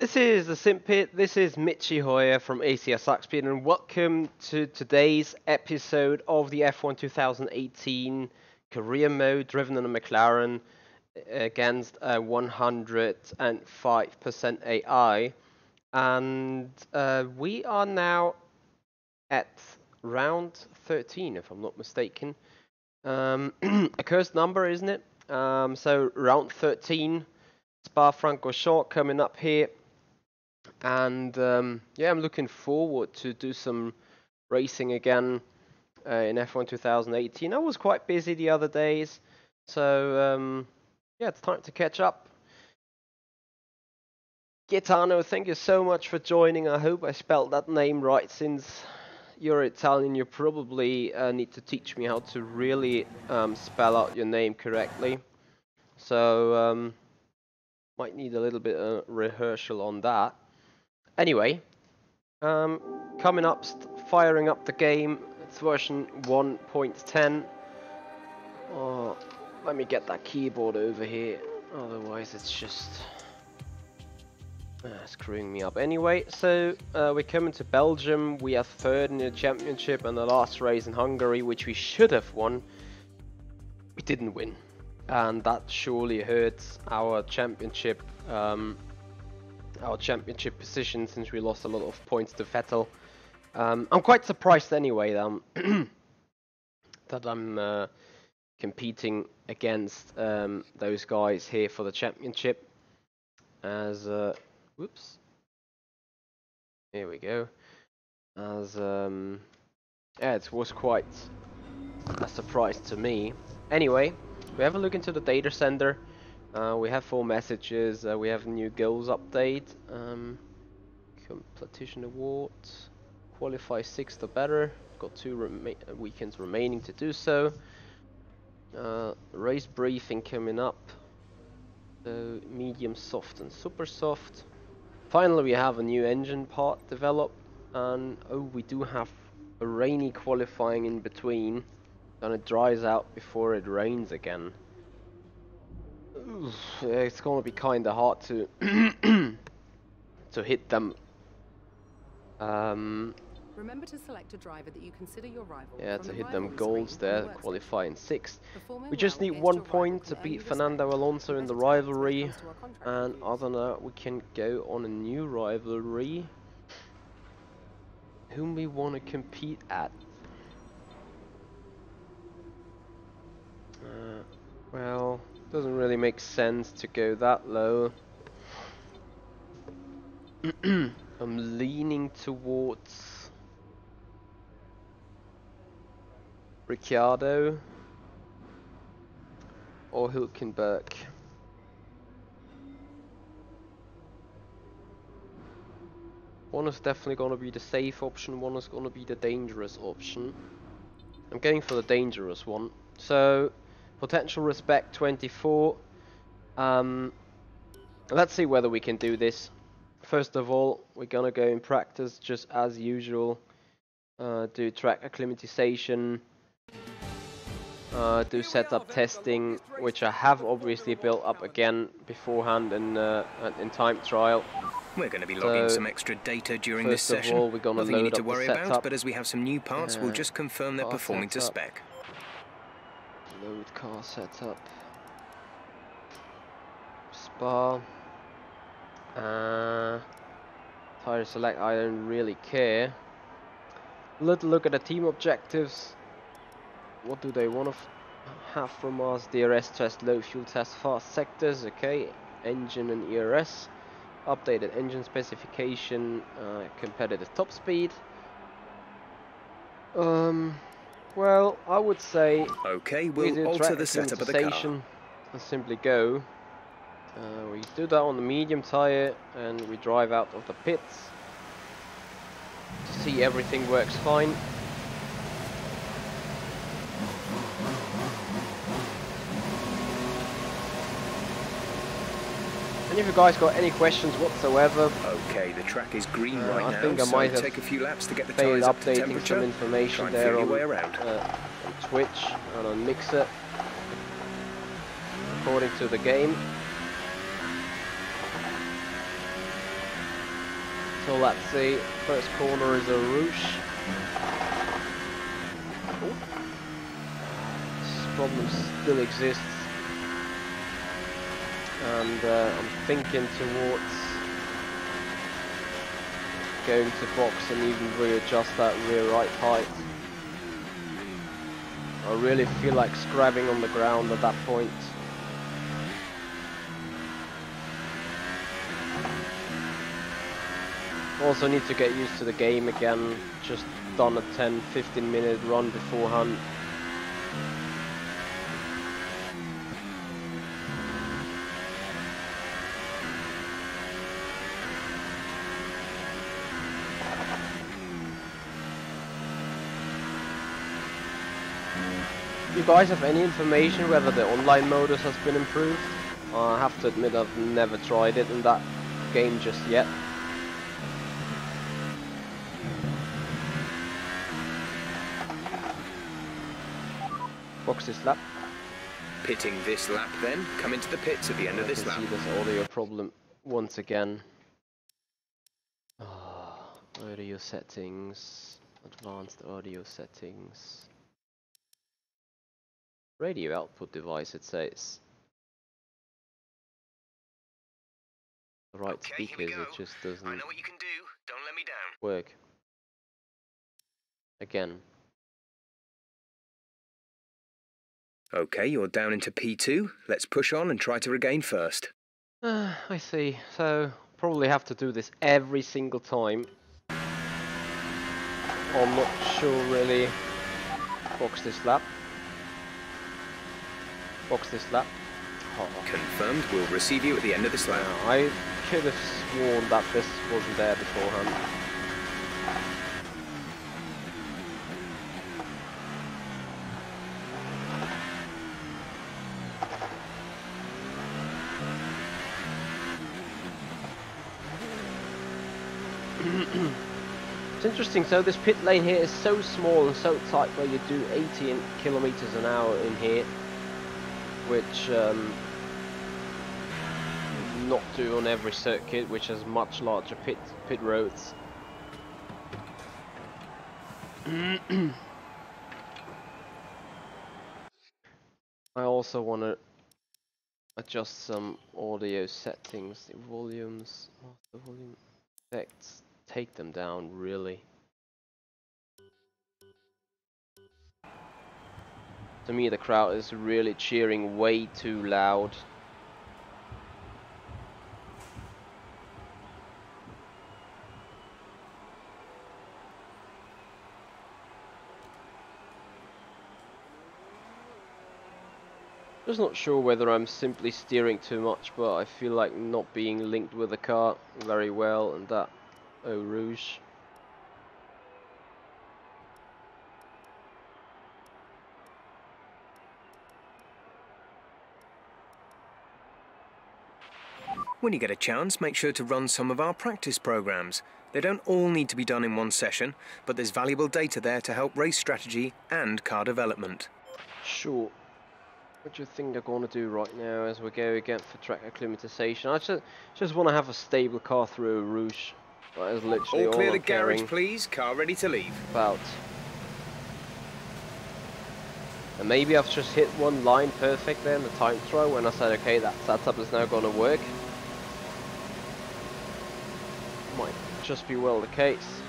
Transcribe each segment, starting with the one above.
This is the Simpit. This is Michi Hoyer from ACS Zakspeed, and welcome to today's episode of the F1 2018 career mode driven on a McLaren against a 105% AI. And we are now at round 13, if I'm not mistaken. A cursed number, isn't it? So round 13, Spa-Francorchamps coming up here. And yeah, I'm looking forward to do some racing again in F1 2018. I was quite busy the other days, so yeah, it's time to catch up. Gaetano, thank you so much for joining. I hope I spelled that name right. Since you're Italian, you probably need to teach me how to really spell out your name correctly. So might need a little bit of rehearsal on that. Anyway, coming up, firing up the game. It's version 1.10. Oh, let me get that keyboard over here. Otherwise, it's just screwing me up. Anyway, so we're coming to Belgium. We are third in the championship, and the last race in Hungary, which we should have won, we didn't win, and that surely hurts our championship. Our championship position, since we lost a lot of points to Vettel. I'm quite surprised anyway that I'm competing against those guys here for the championship. As whoops, here we go. As yeah, it was quite a surprise to me. Anyway, we have a look into the data center. We have 4 messages. We have a new goals update. Competition awards. Qualify 6th or better. Got 2 weekends remaining to do so. Race briefing coming up. So medium soft and super soft. Finally, we have a new engine part developed. And oh, we do have a rainy qualifying in between. And it dries out before it rains again. It's gonna be kinda hard to to hit them. Remember to select a driver that you consider your rival. Yeah, to hit them goals there, qualifying 6th. We just need 1 point to beat Fernando Alonso in the rivalry, and other than that, we can go on a new rivalry. Whom we want to compete at? Well, doesn't really make sense to go that low. I'm leaning towards Ricciardo or Hülkenberg. One is definitely going to be the safe option, one is going to be the dangerous option. I'm going for the dangerous one. So, potential respect 24. Let's see whether we can do this. First of all, we're gonna go in practice just as usual. Do track acclimatization. Do setup testing, which I have obviously built up again beforehand in time trial. We're going to be logging some extra data during this session. First of all, we're gonna Nothing you load need to up worry the about, setup. but as we have some new parts, we'll just confirm they're performing to spec. Load car setup. Spa. Tire select, I don't really care. Little look at the team objectives. What do they want to have from us? DRS test, low fuel test, fast sectors, okay. Engine and ERS. Updated engine specification, competitive top speed. Well, I would say okay, we we'll do alter track the setup of the car. acclimatization and simply go. We do that on the medium tire and we drive out of the pits to see everything works fine. And if you guys got any questions whatsoever, okay, the track is green right I now, think I so might have take a few laps to get the failed tires up to updating temperature. some information Try and there feel on, your way around. on Twitch and on Mixer according to the game. So let's see, first corner is a Rouge. Oh. This problem still exists. And I'm thinking towards going to box and even readjust that rear right height. I really feel like scrabbing on the ground at that point. Also need to get used to the game again. Just done a 10-15 minute run beforehand. Do you guys have any information whether the online modus has been improved? I have to admit I've never tried it in that game just yet. Box this lap. Pitting this lap then, come into the pits at the end of this lap. I can see this audio problem once again. Audio settings, advanced audio settings. Radio output device, it says. The right speakers, it just doesn't I know what you can do. Don't let me down. work. Again. Okay, you're down into P2. Let's push on and try to regain first. I see. So, probably have to do this every single time. I'm not sure really. Box this lap. Box this lap. Oh. Confirmed, we'll receive you at the end of this lap. I could have sworn that this wasn't there beforehand. It's interesting, so this pit lane here is so small and so tight where you do 80 kilometers an hour in here, which not do on every circuit, which has much larger pit roads. I also want to adjust some audio settings, the volumes, the volume effects, take them down really. To me the crowd is really cheering way too loud. Just not sure whether I'm simply steering too much, but I feel like not being linked with the car very well, and that Eau Rouge. When you get a chance, make sure to run some of our practice programs. They don't all need to be done in one session, but there's valuable data there to help race strategy and car development. Sure. What do you think I'm going to do right now as we go again for track acclimatization? I just want to have a stable car through Eau Rouge. That is literally all clear I'm the garage, caring please. Car ready to leave. about. And maybe I've just hit one line perfect there in the time trial when I said, okay, that setup is now going to work. Might just be well the case.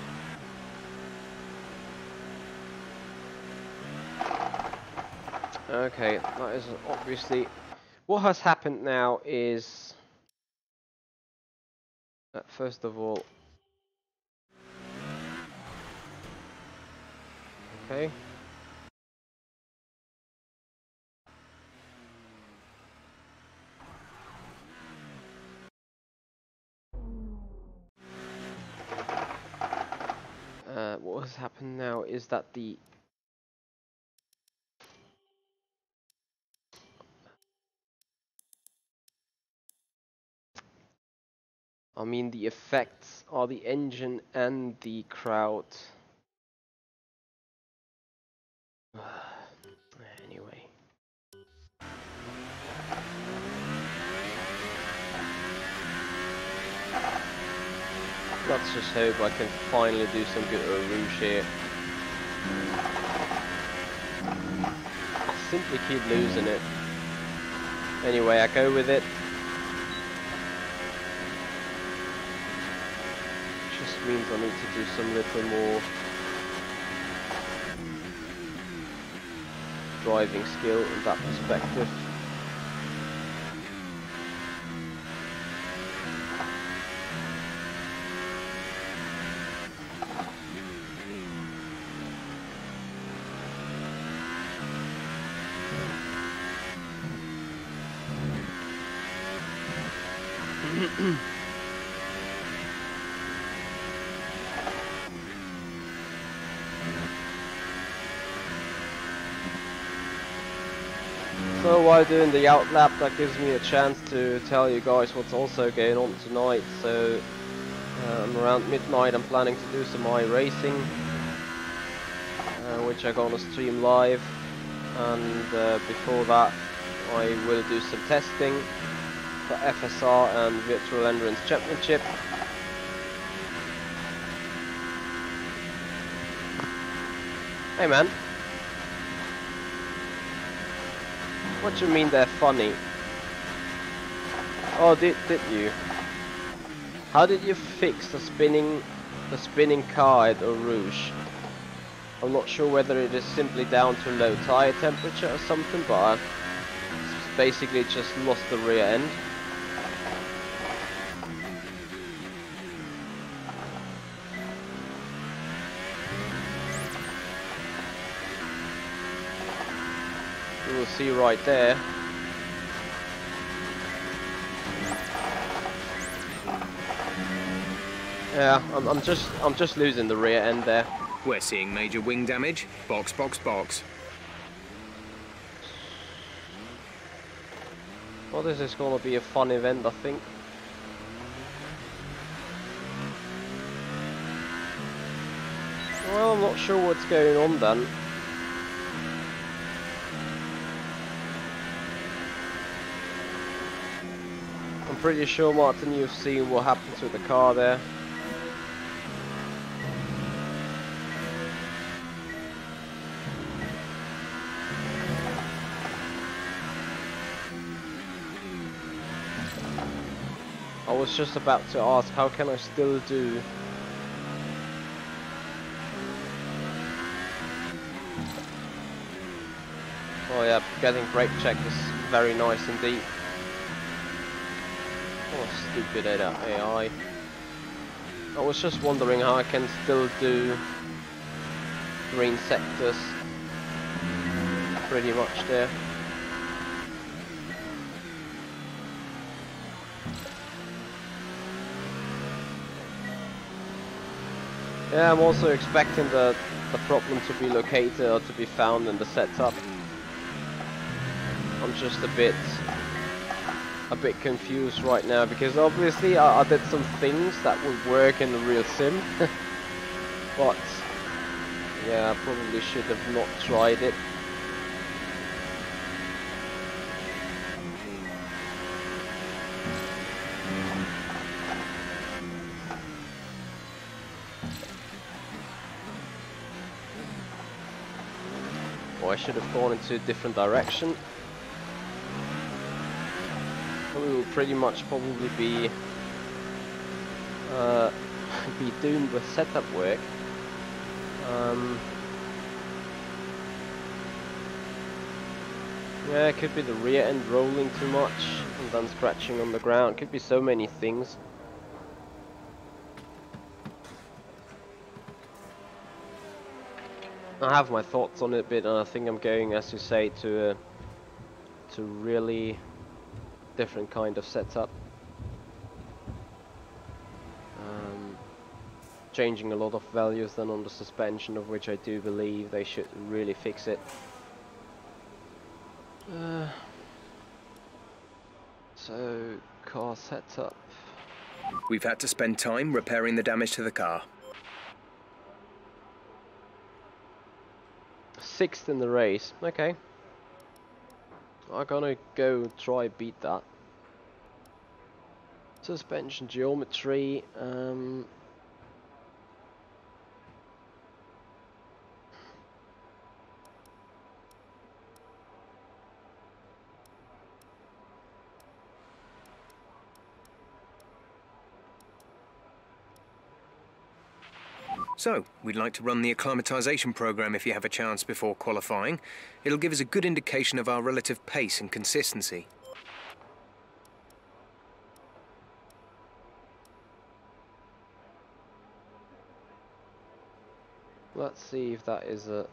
Okay, that is obviously what has happened now is that first of all, okay. What has happened now is that the effects are the engine and the crowd. Anyway. Let's just hope I can finally do some good rouge here. I simply keep losing it. Anyway, I go with it. Just means I need to do some little more driving skill in that perspective. So while doing the out lap, that gives me a chance to tell you guys what's also going on tonight. So around midnight I'm planning to do some iRacing, which I'm gonna stream live, and before that I will do some testing for FSR and Virtual Endurance Championship. Hey man. What do you mean they're funny? Oh, did you? How did you fix the spinning car at Eau Rouge? I'm not sure whether it is simply down to low tire temperature or something, but I basically just lost the rear end. You will see right there. Yeah, I'm just losing the rear end there. We're seeing major wing damage. Box, box, box. Well, this is gonna be a fun event, I think. Well, I'm not sure what's going on then. I'm pretty sure, Martin, you've seen what happened to the car there. I was just about to ask, how can I still do? Oh yeah, getting brake check is very nice indeed. Oh, stupid AI. I was just wondering how I can still do green sectors pretty much there. Yeah, I'm also expecting the problem to be located or to be found in the setup. I'm just a bit confused right now, because obviously I did some things that would work in the real sim, but yeah, I probably should have not tried it. Or I should have gone into a different direction. We will pretty much probably be doomed with setup work. Yeah, it could be the rear end rolling too much and then scratching on the ground. Could be so many things. I have my thoughts on it a bit, and I think I'm going, as you say, to really different kind of setup. Changing a lot of values then on the suspension, of which I do believe they should really fix it. So, car setup. We've had to spend time repairing the damage to the car. 6th in the race. Okay. I'm gonna go try beat that. Suspension geometry. So, we'd like to run the acclimatisation programme if you have a chance before qualifying. It'll give us a good indication of our relative pace and consistency. Let's see if that is a...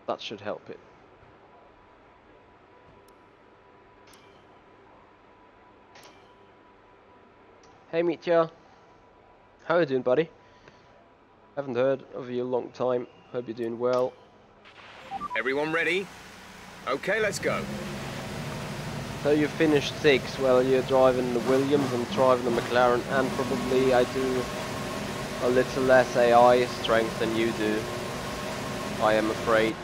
That should help it. Hey Mitya, how you doing, buddy? Haven't heard of you in a long time. Hope you're doing well. Everyone ready? Okay, let's go. So you finished 6. Well, you're driving the Williams and driving the McLaren, and probably I do a little less AI strength than you do, I am afraid.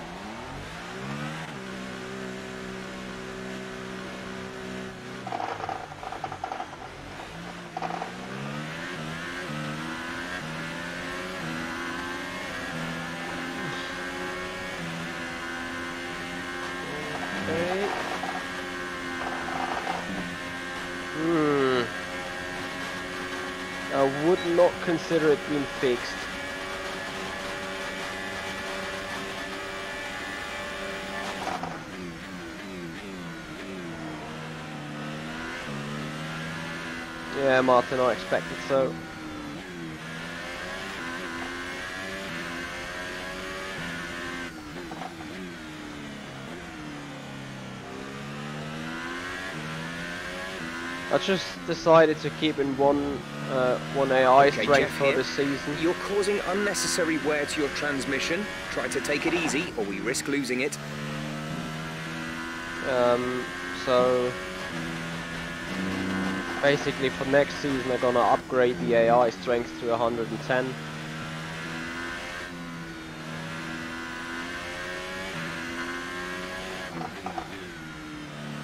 I would not consider it being fixed. Yeah, Martin, I expected so. I just decided to keep in one AI strength for this season. You're causing unnecessary wear to your transmission. Try to take it easy, or we risk losing it. So basically, for next season, I'm gonna upgrade the AI strength to 110.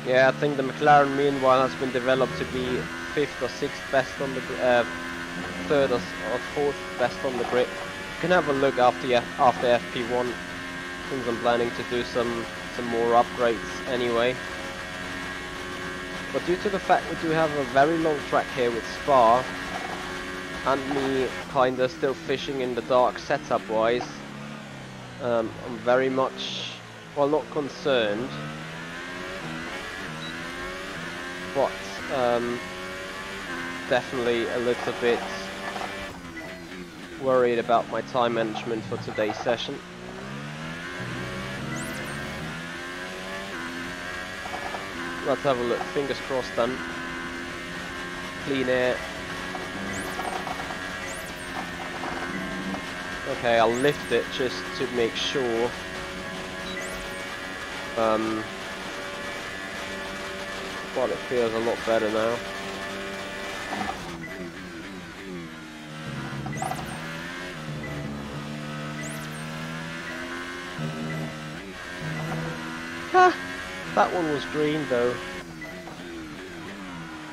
Yeah, I think the McLaren meanwhile has been developed to be 5th or 6th best on the 3rd or 4th best on the grid. You can have a look after FP1, since I'm planning to do some more upgrades anyway. But due to the fact we do have a very long track here with Spa, and me kinda still fishing in the dark setup wise, I'm very much, well, not concerned, but definitely a little bit worried about my time management for today's session. Let's have a look, fingers crossed then. Clean air. Okay, I'll lift it just to make sure. But it feels a lot better now. Ha! That one was green though.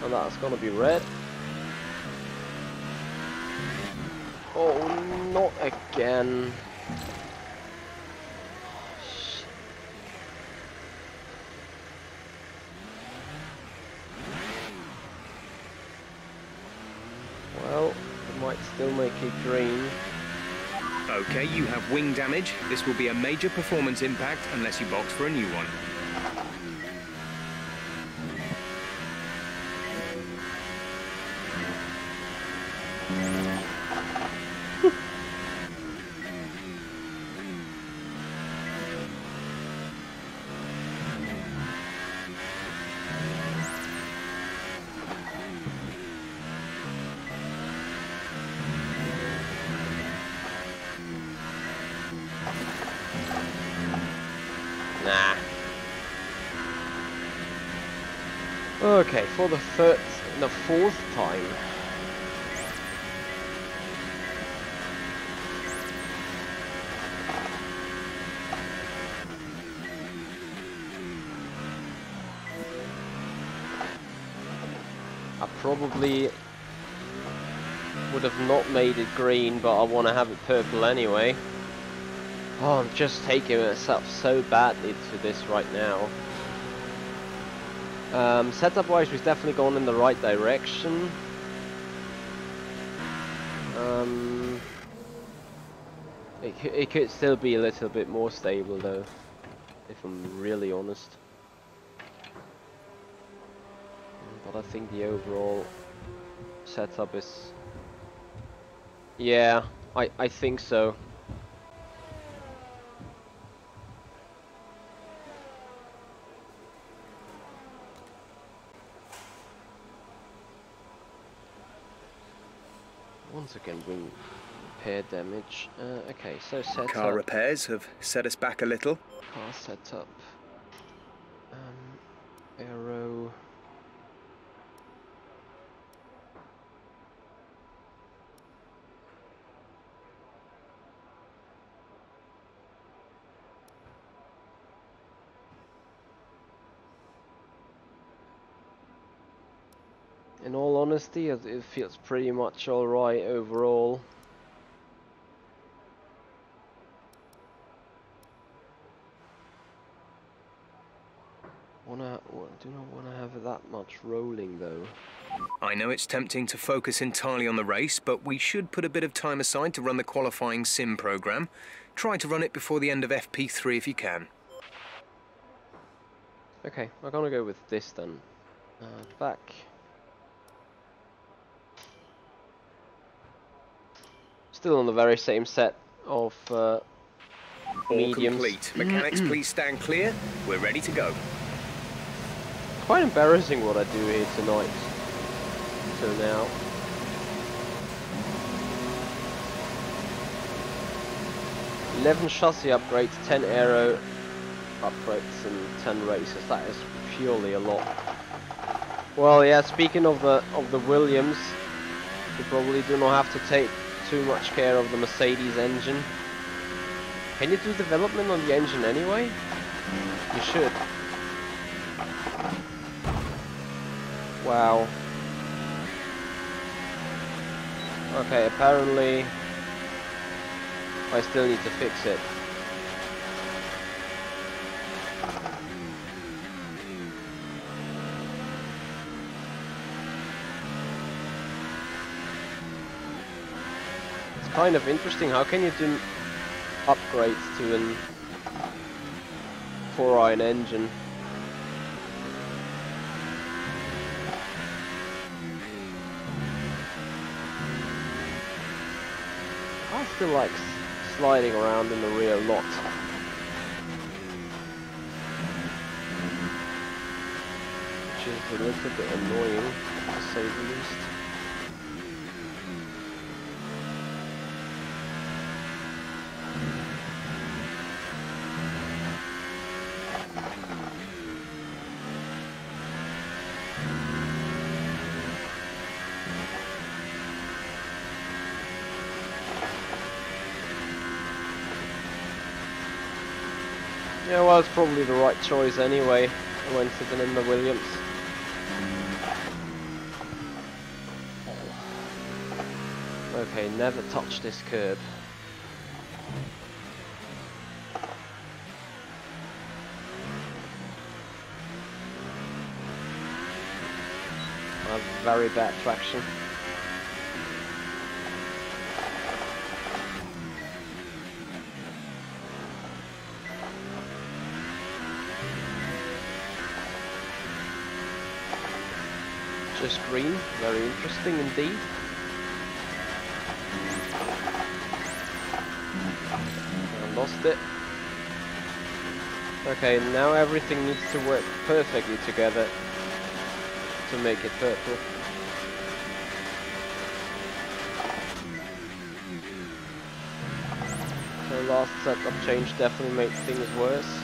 And that's gonna be red. Oh, not again. Well, I might still make it green. Okay, you have wing damage. This will be a major performance impact unless you box for a new one. Nah. Okay, for the fourth time. I probably would have not made it green, but I want to have it purple anyway. Oh, I'm just taking myself so badly to this right now. Setup wise, we've definitely gone in the right direction. It could still be a little bit more stable though, if I'm really honest. But I think the overall setup is... Yeah, I think so. Once again, wing repair damage. Okay, so setup. Car repairs have set us back a little. Car setup. Aero. In all honesty, it feels pretty much alright overall. Do not want to have that much rolling though. I know it's tempting to focus entirely on the race, but we should put a bit of time aside to run the qualifying sim program. Try to run it before the end of FP3 if you can. Okay, I'm gonna go with this then. Back. Still on the very same set of All mediums. complete. Mechanics, please stand clear. We're ready to go. Quite embarrassing what I do here tonight. Till now. $11 chassis upgrades, 10 aero upgrades, and 10 races. That is purely a lot. Well, yeah. Speaking of the Williams, you probably do not have to take too much care of the Mercedes engine. Can you do development on the engine anyway? You should. Wow. Okay, apparently I still need to fix it. It's kind of interesting. How can you do upgrades to an 4-iron engine? I still like sliding around in the rear a lot. Which is a little bit annoying, to say the least. Yeah, well, it's probably the right choice anyway. I went sitting in the Williams. Okay, never touch this curb. I have very bad traction. Just green, very interesting indeed. I lost it. Okay, now everything needs to work perfectly together to make it purple. The last setup change definitely made things worse.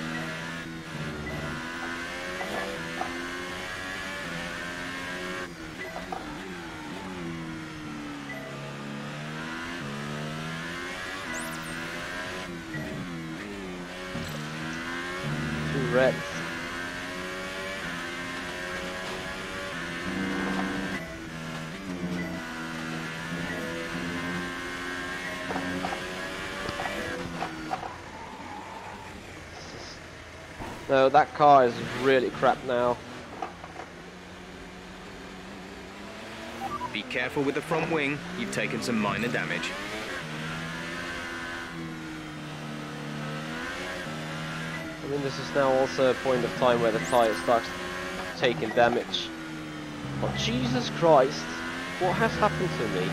Reds. No, that car is really crap now. Be careful with the front wing, you've taken some minor damage. I mean, this is now also a point of time where the tyre starts taking damage. Oh, Jesus Christ, what has happened to me?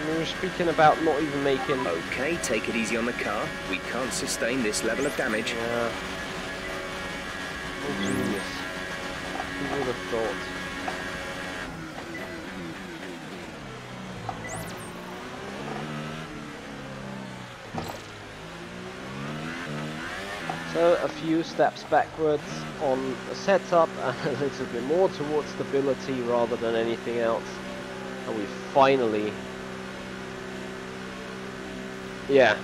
We were speaking about not even making... Okay, take it easy on the car. We can't sustain this level of damage. Yeah. Oh, genius. Who would have thought? So a few steps backwards on the setup and a little bit more towards stability rather than anything else. And we finally... Yeah.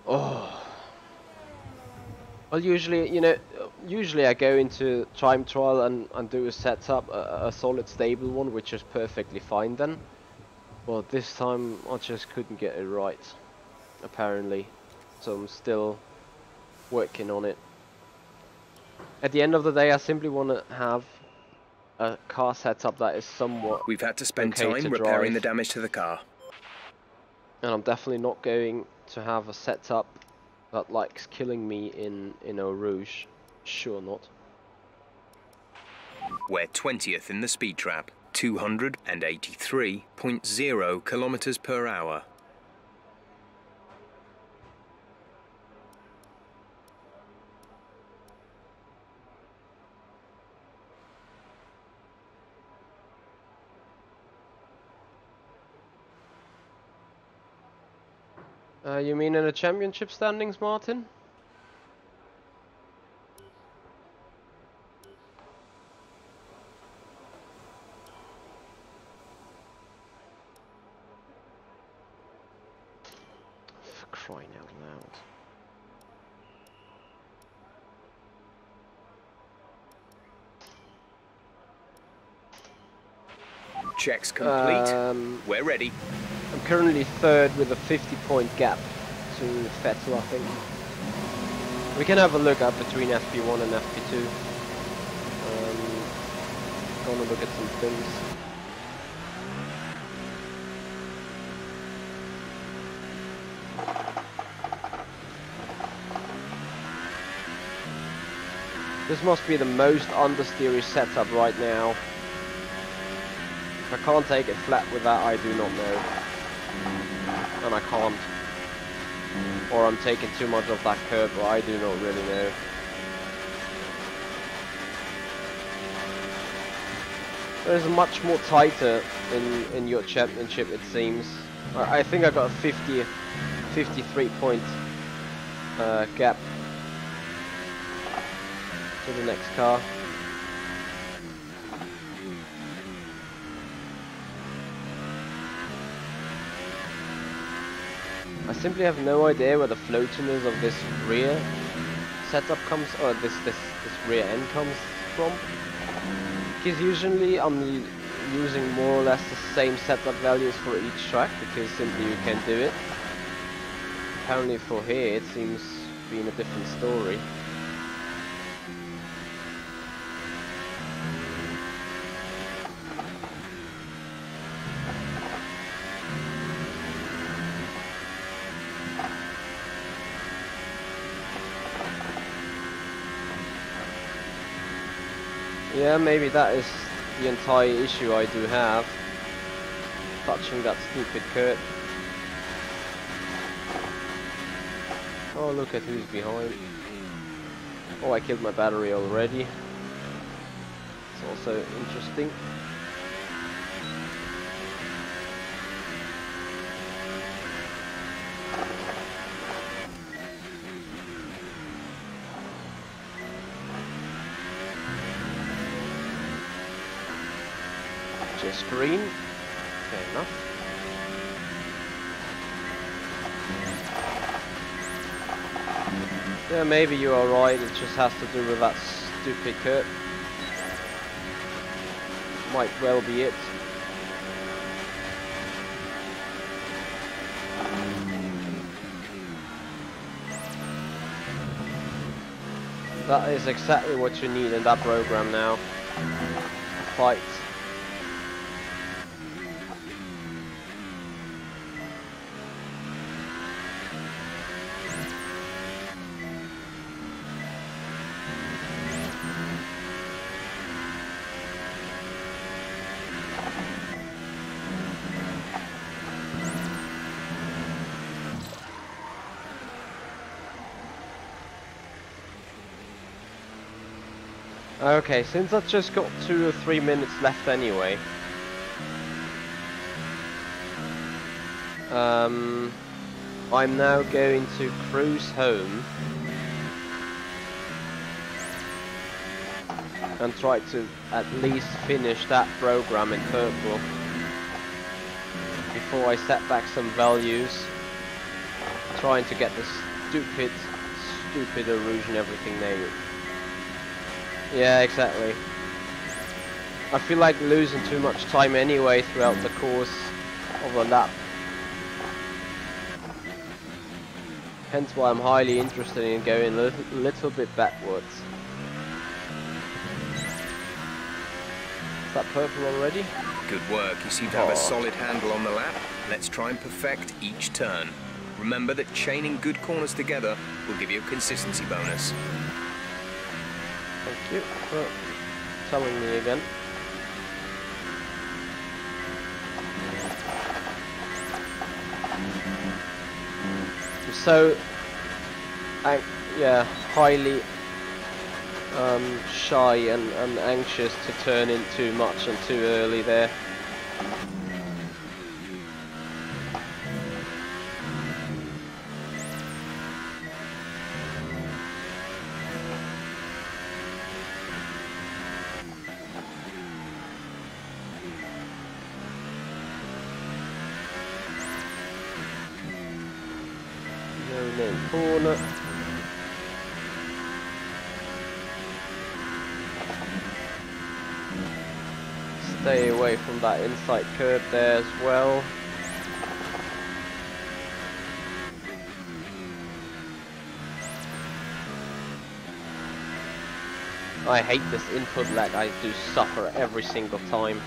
Oh. Well, usually, you know, usually I go into time trial and do a setup, a solid stable one, which is perfectly fine then. Well, this time I just couldn't get it right, apparently. So I'm still working on it. At the end of the day, I simply want to have a car setup that is somewhat We've had to spend okay time to repairing the drive. damage to the car. And I'm definitely not going to have a setup that likes killing me in Eau Rouge. Sure not. We're 20th in the speed trap, 283.0 kilometers per hour. You mean in the championship standings, Martin? For crying out loud. Checks complete. We're ready. I'm currently third with a 50-point gap to Vettel, I think. We can have a look up between FP1 and FP2. Gonna look at some things. This must be the most understeery setup right now. If I can't take it flat with that, I do not know. And I can't. Or I'm taking too much of that curve, but I do not really know. There's much more tighter in your championship, it seems. I think I got a 53 point gap to the next car. I simply have no idea where the floatiness of this rear setup comes, or this rear end comes from. Because usually I'm using more or less the same setup values for each track, because simply you can do it. Apparently for here it seems being a different story. Yeah, maybe that is the entire issue I do have. Touching that stupid curb. Oh, look at who's behind. Oh, I killed my battery already. It's also interesting. Just green. Fair enough. Yeah, maybe you are right, it just has to do with that stupid curve. Might well be it. That is exactly what you need in that program now. Fight. Okay, since I've just got 2 or 3 minutes left anyway, I'm now going to cruise home and try to at least finish that program in purple before I set back some values, trying to get the stupid erosion everything name. Yeah, exactly. I feel like losing too much time anyway throughout the course of a lap. Hence why I'm highly interested in going a little bit backwards. Is that purple already? Good work. You seem to have a solid handle on the lap. Let's try and perfect each turn. Remember that chaining good corners together will give you a consistency bonus. Thank you for telling me again. So, yeah, highly shy and anxious to turn in too much and too early there. Corner. Stay away from that inside curve there as well. I hate this input lag, I do suffer every single time.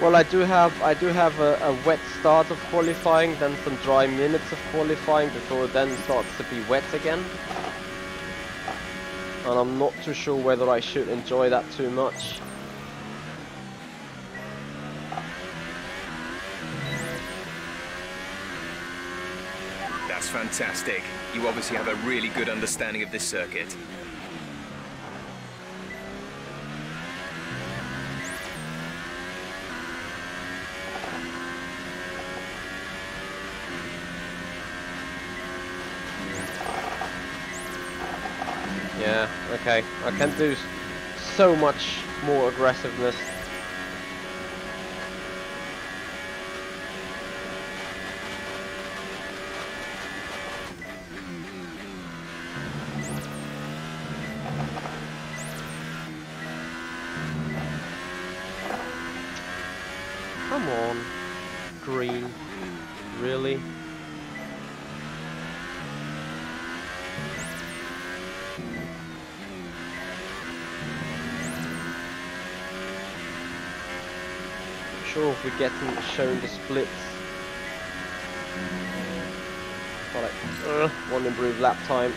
Well, I do have a wet start of qualifying, then some dry minutes of qualifying before it then starts to be wet again. And I'm not too sure whether I should enjoy that too much. That's fantastic. You obviously have a really good understanding of this circuit. Yeah, okay. I can do so much more aggressiveness. Come on, green. Really? Sure if we're getting shown the splits. But I want to improve lap time.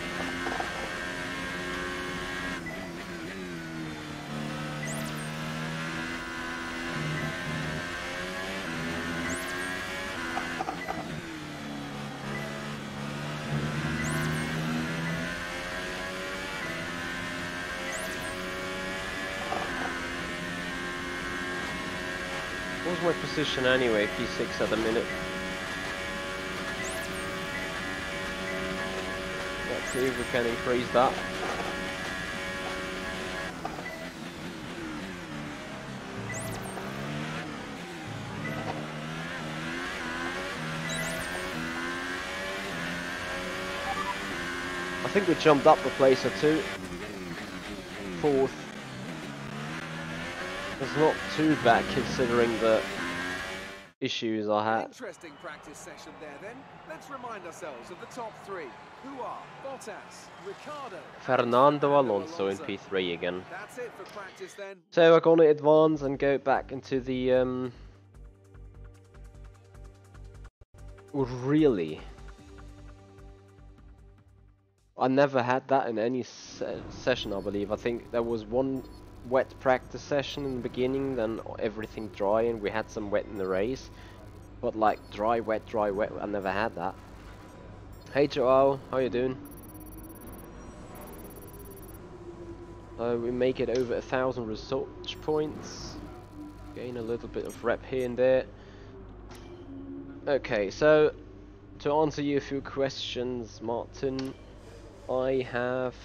What's my position anyway? P6 at the minute. Let's see if we can increase that. think we jumped up a place or two. Fourth. It's not too bad considering the issues I had. Interesting practice session there then. Let's remind ourselves of the top three, who are Bottas, Ricardo, Fernando Alonso in P3 again. That's it for practice then. So we're gonna advance and go back into the really, I never had that in any session, I believe. I think there was one wet practice session in the beginning, then everything dry, and we had some wet in the race. But like dry, wet, I never had that. Hey Joao, how you doing? We make it over 1,000 research points. Gain a little bit of rep here and there. Okay, so to answer you a few questions, Martin, I have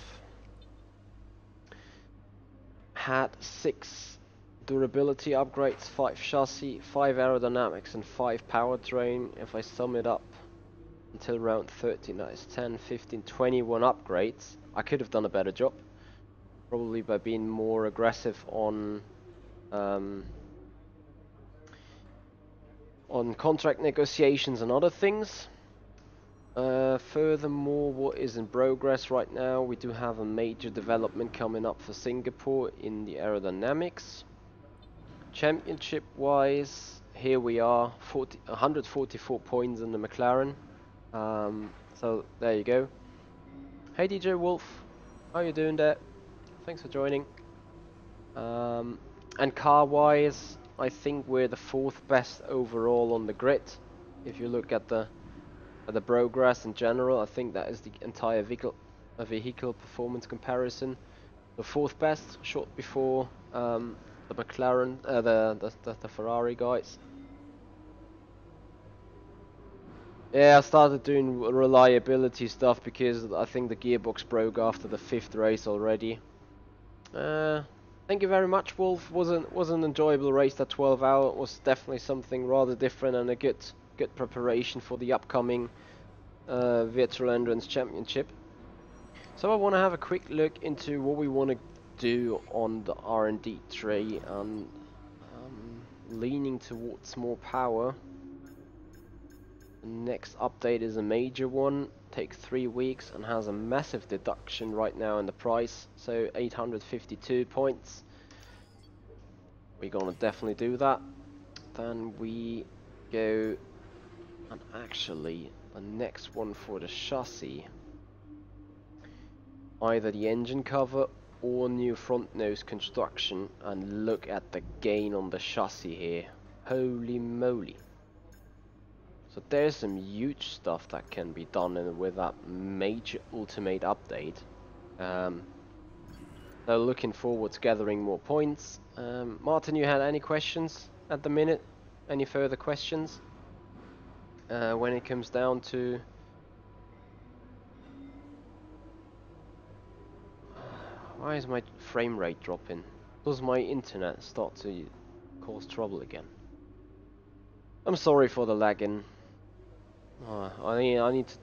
had 6 durability upgrades, 5 chassis, 5 aerodynamics and 5 powertrain. If I sum it up until round 13, that is 10, 15, 21 upgrades. I could have done a better job, probably by being more aggressive on contract negotiations and other things. Furthermore, what is in progress right now, we do have a major development coming up for Singapore in the aerodynamics. Championship wise, here we are, 144 points in the McLaren. So there you go. Hey DJ Wolf, how you doing there? Thanks for joining. And car wise, I think we're the 4th best overall on the grid. If you look at the progress in general, I think that is the entire vehicle performance comparison. The 4th best, short before the McLaren, the Ferrari guys. Yeah, I started doing reliability stuff because I think the gearbox broke after the 5th race already. Thank you very much, Wolf. Was an enjoyable race. That 12 hour was definitely something rather different and a good preparation for the upcoming Virtual Endurance Championship. So I want to have a quick look into what we want to do on the R&D tree, and leaning towards more power. The next update is a major one, takes 3 weeks and has a massive deduction right now in the price, so 852 points. We're gonna definitely do that. Then we go, and actually the next one for the chassis, either the engine cover or new front nose construction, and look at the gain on the chassis here. Holy moly. So there's some huge stuff that can be done with that major ultimate update. So looking forward to gathering more points. Martin, you had any questions at the minute? Any further questions? When it comes down to... Why is my frame rate dropping? Does my internet start to cause trouble again? I'm sorry for the lagging. I need to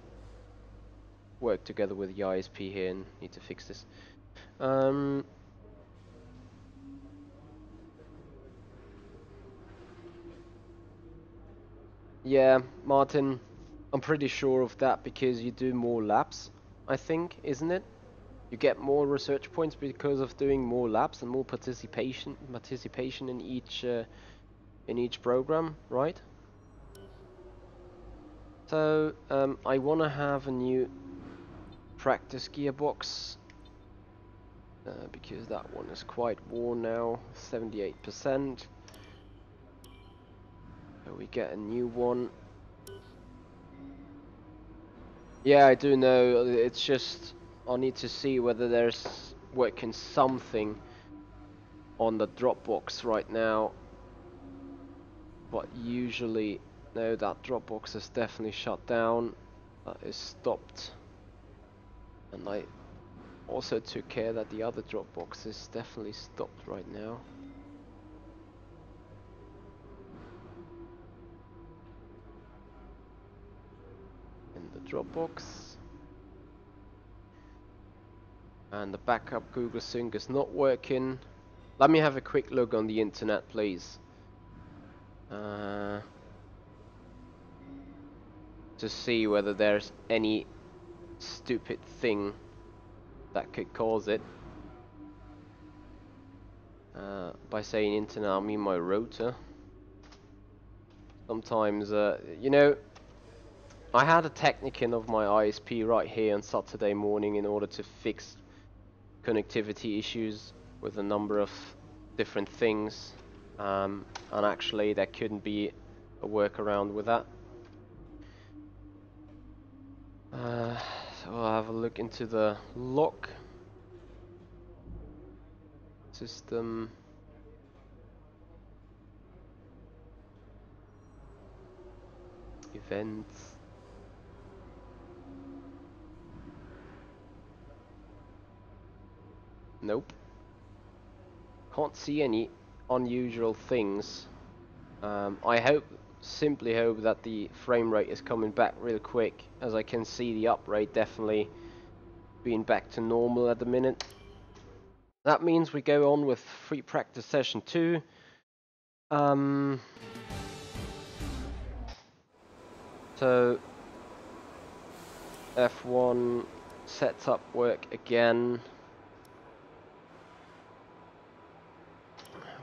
work together with the ISP here and need to fix this. Yeah, Martin, I'm pretty sure of that because you do more laps, I think, isn't it? You get more research points because of doing more laps and more participation in each program, right? So I want to have a new practice gearbox because that one is quite worn now, 78%. So we get a new one. Yeah, I do know. It's just I need to see whether there's working something on the Dropbox right now. But usually, no, that Dropbox is definitely shut down. That is stopped. And I also took care that the other Dropbox is definitely stopped right now. In the Dropbox. And the backup Google Sync is not working. Let me have a quick look on the internet, please. To see whether there's any stupid thing that could cause it. By saying internet, I mean my router. Sometimes, you know, I had a technician of my ISP right here on Saturday morning in order to fix connectivity issues with a number of different things, and actually there couldn't be a workaround with that. So I'll have a look into the log system. Events. Nope. Can't see any unusual things. Simply hope that the frame rate is coming back real quick, as I can see the up rate definitely being back to normal at the minute. That means we go on with free practice session 2. So F1 setup work again.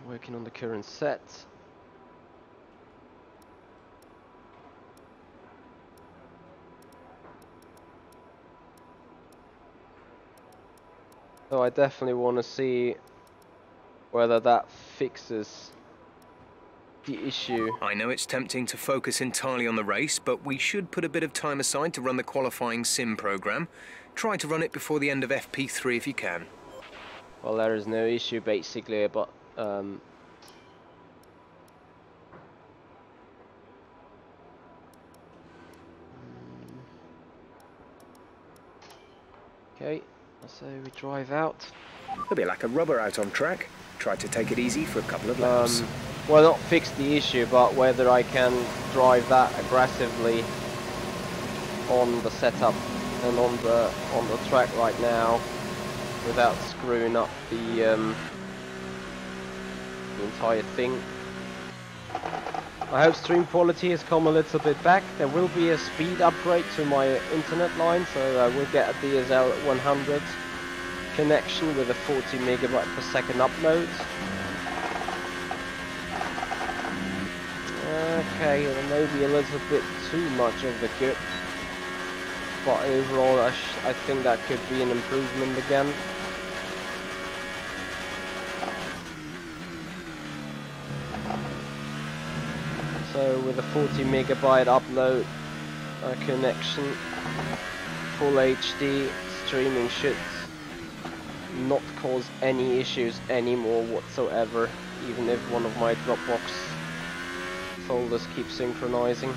Working on the current set. So I definitely want to see whether that fixes the issue. I know it's tempting to focus entirely on the race, but we should put a bit of time aside to run the qualifying sim program. Try to run it before the end of FP3 if you can. Well, there is no issue basically, but okay, so we drive out. A bit like a rubber out on track. Try to take it easy for a couple of laps. Well, not fix the issue, but whether I can drive that aggressively on the setup and on the track right now without screwing up the entire thing. I hope stream quality has come a little bit back. There will be a speed upgrade to my internet line, so I will get a DSL 100 connection with a 40 megabyte per second upload. Okay, there may be a little bit too much of the good, but overall I think that could be an improvement again. So with a 40 megabyte upload connection, full HD streaming should not cause any issues anymore whatsoever, even if one of my Dropbox folders keeps synchronizing.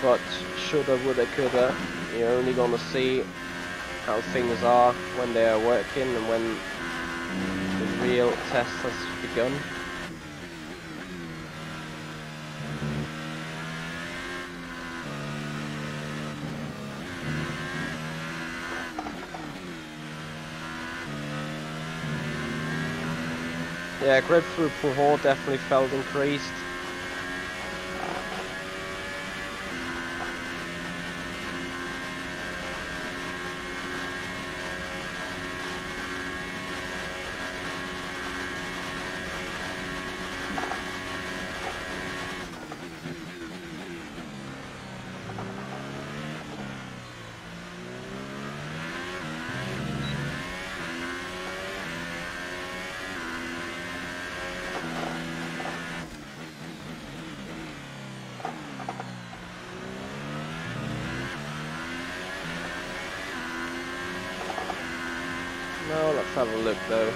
But shoulda, woulda, coulda, you're only gonna see how things are when they are working and when the real test has begun. Yeah, grip through Pujol definitely felt increased. No, let's have a look though.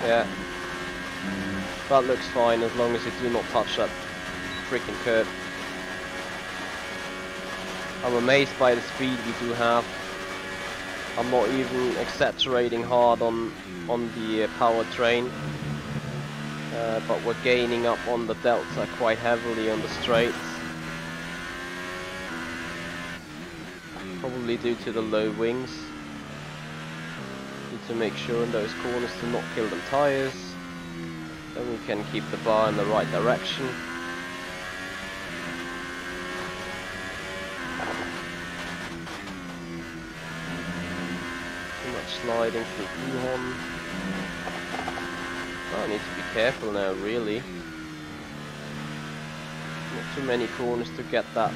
Yeah, that looks fine as long as you do not touch that freaking curb. I'm amazed by the speed we do have. I'm not even exaggerating hard on the powertrain. but we're gaining up on the delta quite heavily on the straights. Probably due to the low wings. Need to make sure in those corners to not kill them tires. Then we can keep the bar in the right direction. Too much sliding through Wuhan. I need to be careful now, really. Not too many corners to get that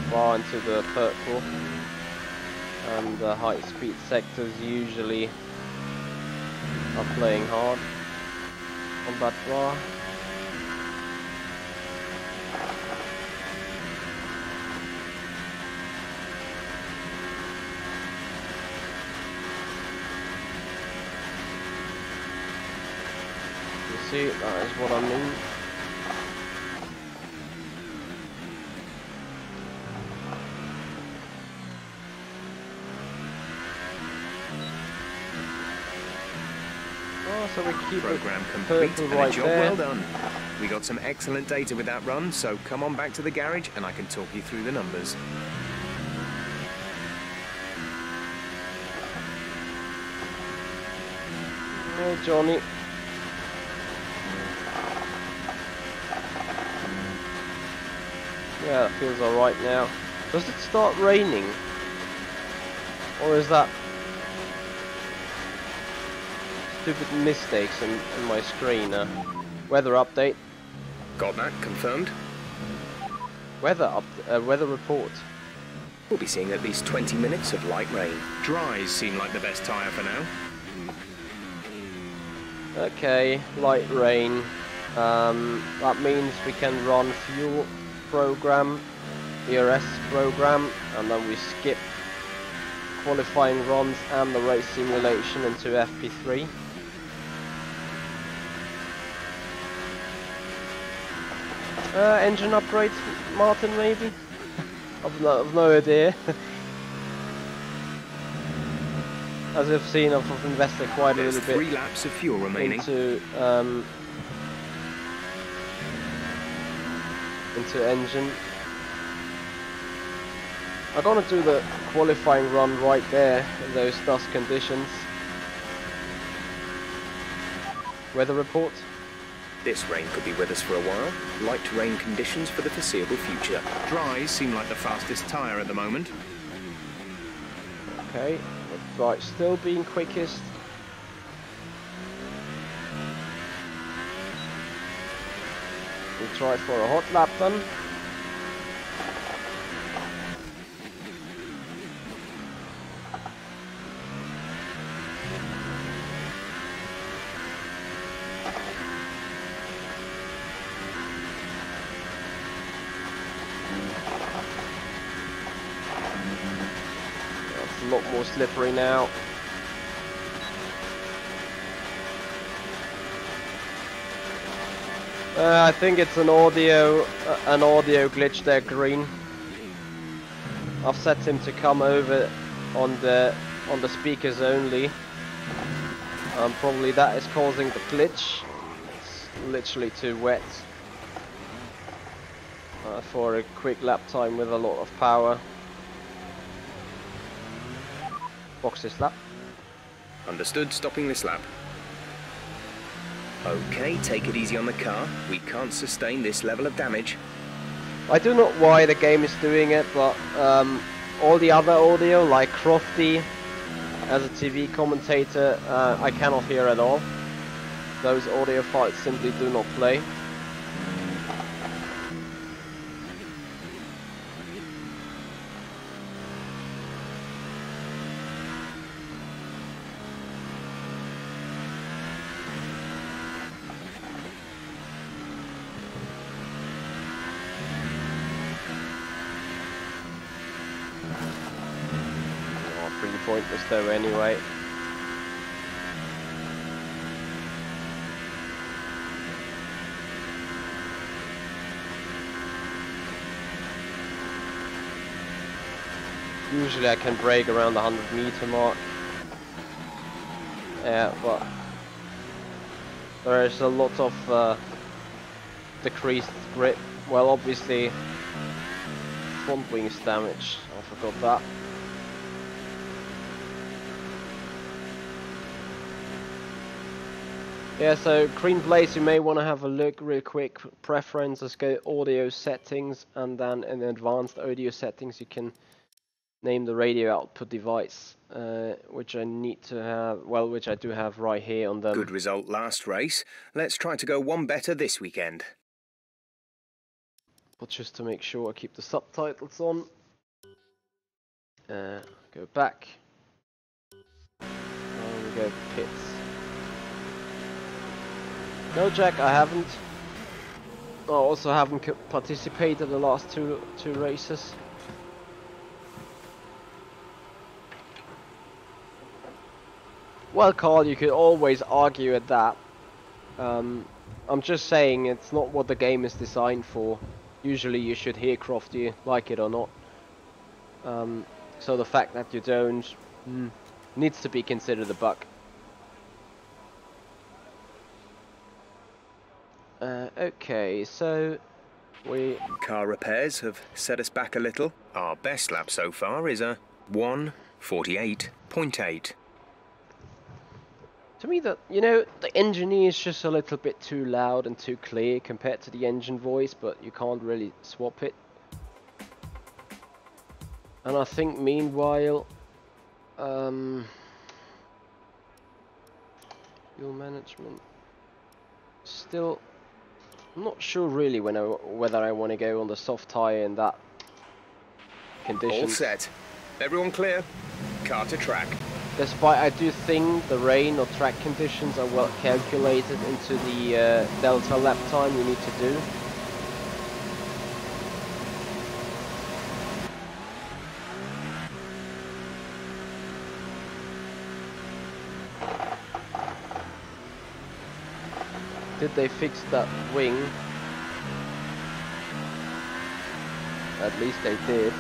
far into the purple. And the high speed sectors usually are playing hard on that bar. You see, that is what I mean. So we keep Program complete and right a job there. well done. We got some excellent data with that run, so come on back to the garage and I can talk you through the numbers. Hey Johnny. Yeah, it feels alright now. Does it start raining? Or is that stupid mistakes in my screen? Weather update. Got that confirmed? Weather report. We'll be seeing at least 20 minutes of light rain. Dries seem like the best tyre for now. Okay, light rain. That means we can run fuel program, ERS program, and then we skip qualifying runs and the race simulation into FP3. Engine upgrade, Martin, maybe? I've no idea. As you've seen, I've invested quite a little bit 3 laps of fuel remaining. into engine. I'm gonna do the qualifying run right there in those dust conditions. Weather report. This rain could be with us for a while. Light rain conditions for the foreseeable future. Dries seem like the fastest tyre at the moment. Okay, right, still being quickest. We'll try for a hot lap then. A lot more slippery now. I think it's an audio glitch there, Green. I've set him to come over on the speakers only. Probably that is causing the glitch. It's literally too wet for a quick lap time with a lot of power. Box this lap. Understood, stopping this lap. Okay, take it easy on the car. We can't sustain this level of damage. I don't know why the game is doing it, but all the other audio, like Crofty as a TV commentator, I cannot hear at all. Those audio files simply do not play. Pretty pointless though anyway. Usually I can brake around the 100-meter mark. Yeah, but There's a lot of decreased grip. Well, obviously, front wings damaged. I forgot that. Yeah, so Green Blaze, you may want to have a look real quick. Preferences, go audio settings, and then in advanced audio settings you can name the radio output device, which I need to have, well, which I do have right here on them. Good result last race. Let's try to go one better this weekend. But just to make sure I keep the subtitles on. Go back. And we go pits. No, Jack, I haven't. I also haven't participated in the last two races. Well, Carl, you could always argue at that. I'm just saying it's not what the game is designed for. Usually you should hearcraft, you like it or not. So the fact that you don't needs to be considered a bug. Okay, so Car repairs have set us back a little. Our best lap so far is a 1:48.8. To me, the engine is just a little bit too loud and too clear compared to the engine voice, but you can't really swap it. And I think meanwhile, fuel management. Still, I'm not sure really whether I want to go on the soft tyre in that condition. All set. Everyone clear? Car to track. Despite I do think the rain or track conditions are well calculated into the delta lap time you need to do. Did they fix that wing? At least they did.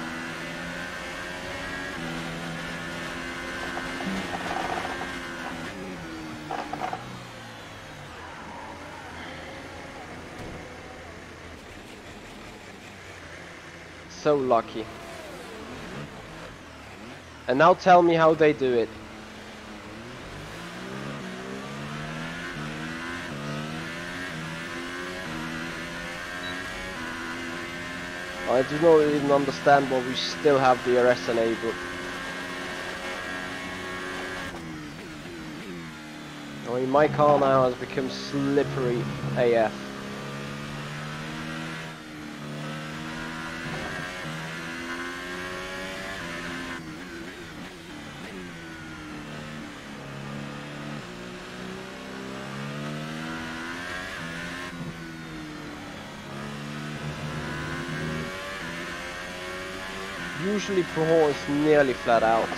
So lucky. And now tell me how they do it. I do not even understand why we still have the DRS enabled. I mean, my car now has become slippery AF. Usually Pro is nearly flat out,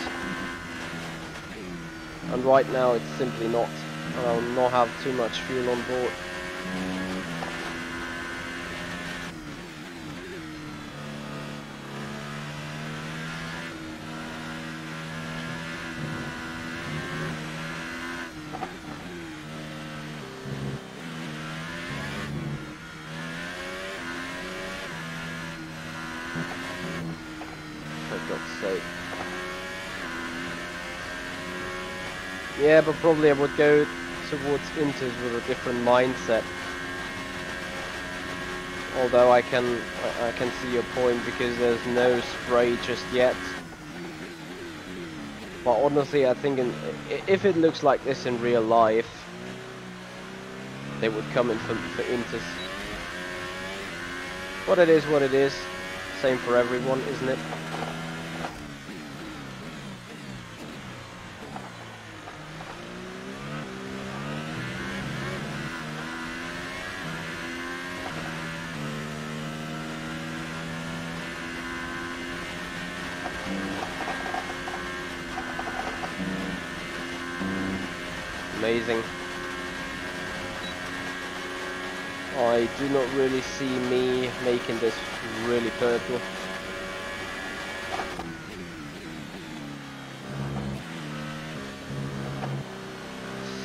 and right now it's simply not. I'll not have too much fuel on board. For God's sake. Yeah, but probably I would go towards Inters with a different mindset. Although I can see your point because there's no spray just yet. But honestly, I think if it looks like this in real life, they would come in for Inters. What it is, what it is. Same for everyone, isn't it? Amazing. I do not really see me making this really purple.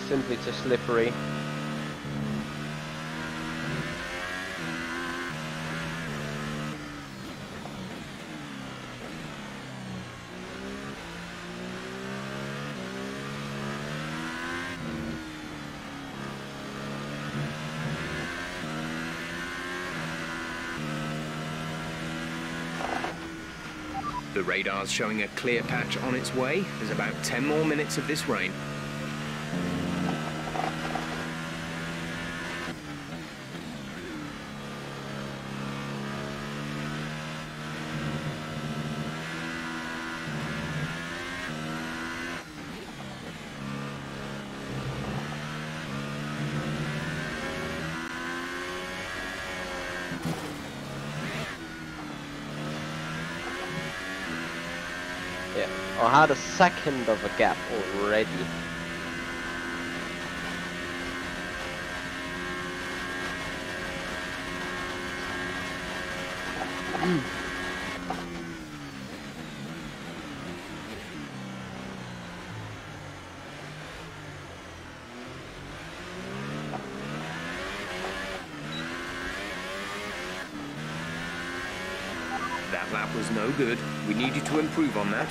Simply too slippery. The radar's showing a clear patch on its way. There's about 10 more minutes of this rain. Yeah, I had a second of a gap already. That lap was no good. We need you to improve on that.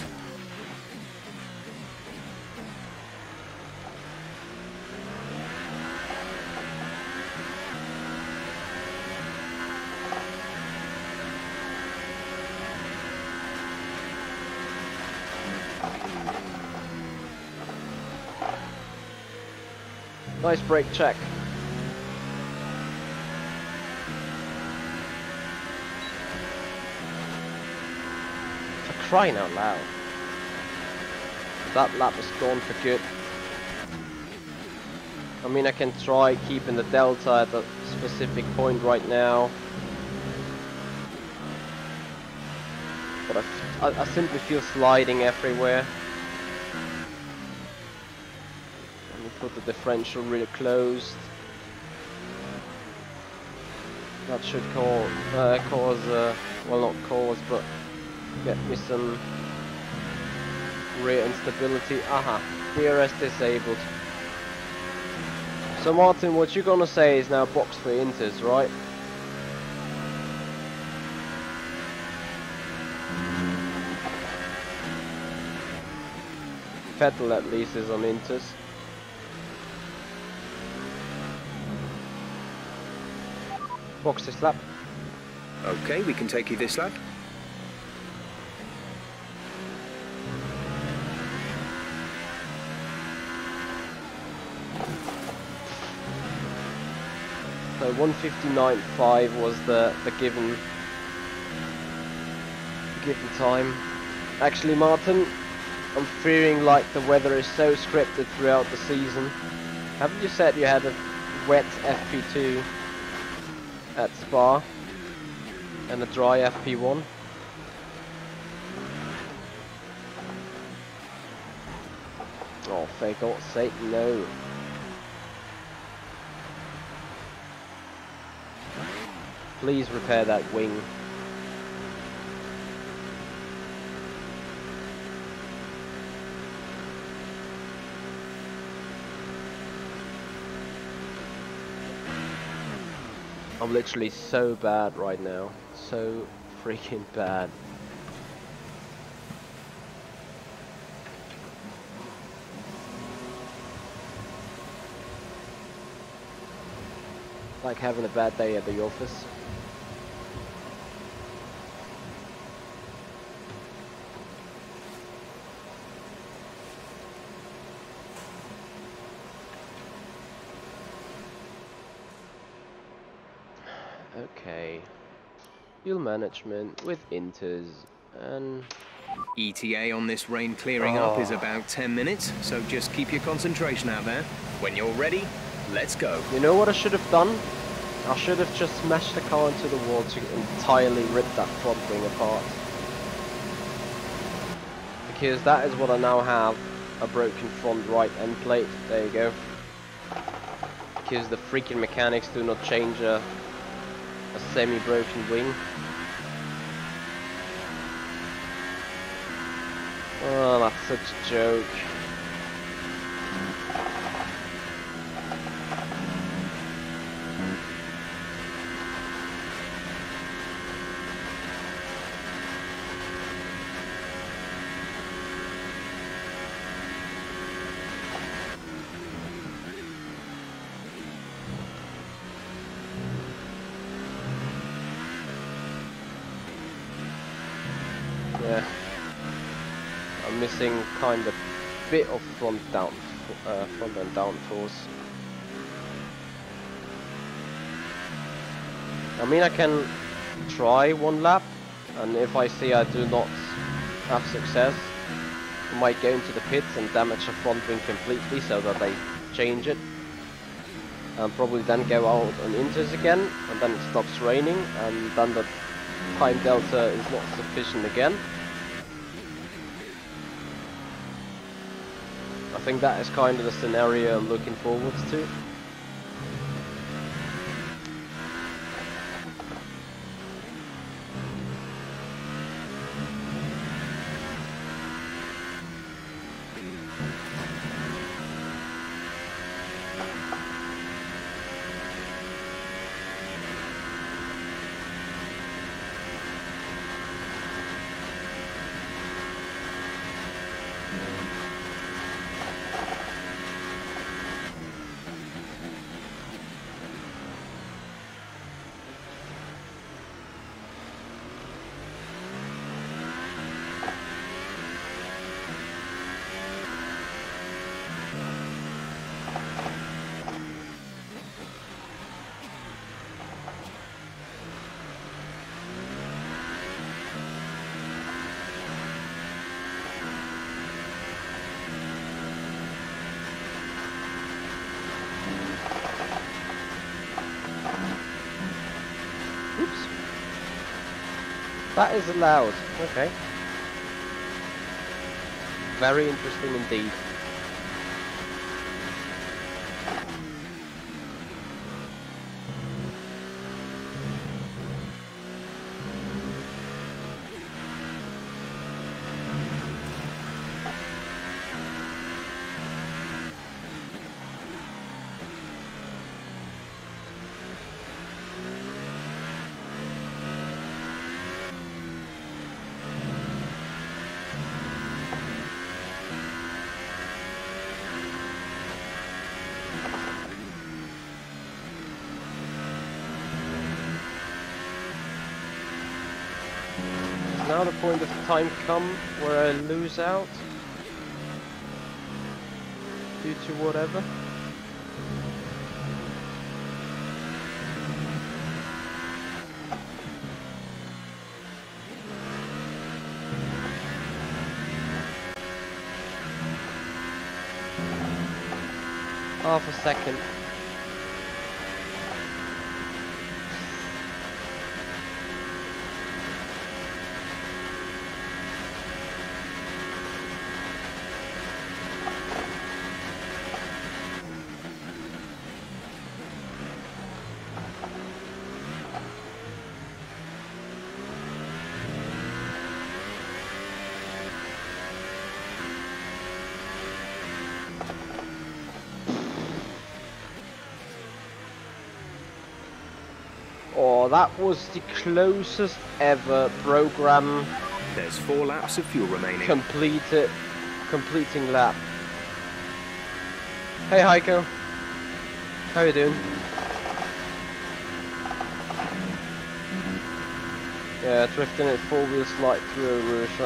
Nice brake check. For crying out loud. That lap is gone for good. I mean, I can try keeping the delta at a specific point right now. But I simply feel sliding everywhere. Let me put the differential really closed. That should but get me some rear instability. Aha, DRS disabled. So Martin, what you're gonna say is now box for inters, right? Vettel at least is on inters. Box this lap. Okay, we can take you this lap. So 1:59.5 was the given time. Actually, Martin, I'm fearing like the weather is so scripted throughout the season. Haven't you said you had a wet FP2 at Spa and a dry FP1? Oh, for God's sake, no. Please repair that wing. I'm literally so bad right now. So freaking bad. Like having a bad day at the office. Okay. Fuel management with inters and ETA on this rain clearing up is about 10 minutes, so just keep your concentration out there. When you're ready, let's go. You know what I should have done? I should have just smashed the car into the wall to entirely rip that front wing apart. Because that is what I now have, a broken front right end plate. There you go. Because the freaking mechanics do not change a semi-broken wing. Oh, that's such a joke. Yeah, experiencing kind of bit of front end downforce. I mean, I can try one lap, and if I see I do not have success, I might go into the pits and damage the front wing completely so that they change it. And probably then go out on inters again, and then it stops raining, and then the time delta is not sufficient again. I think that is kind of the scenario I'm looking forward to. That is allowed. Okay. Very interesting indeed. Now the point of time come where I lose out due to whatever. Half a second. Oh, that was the closest ever program. There's 4 laps of fuel remaining. Completing lap. Hey Heiko, how you doing? Yeah, drifting at 4-wheel slide through a roof.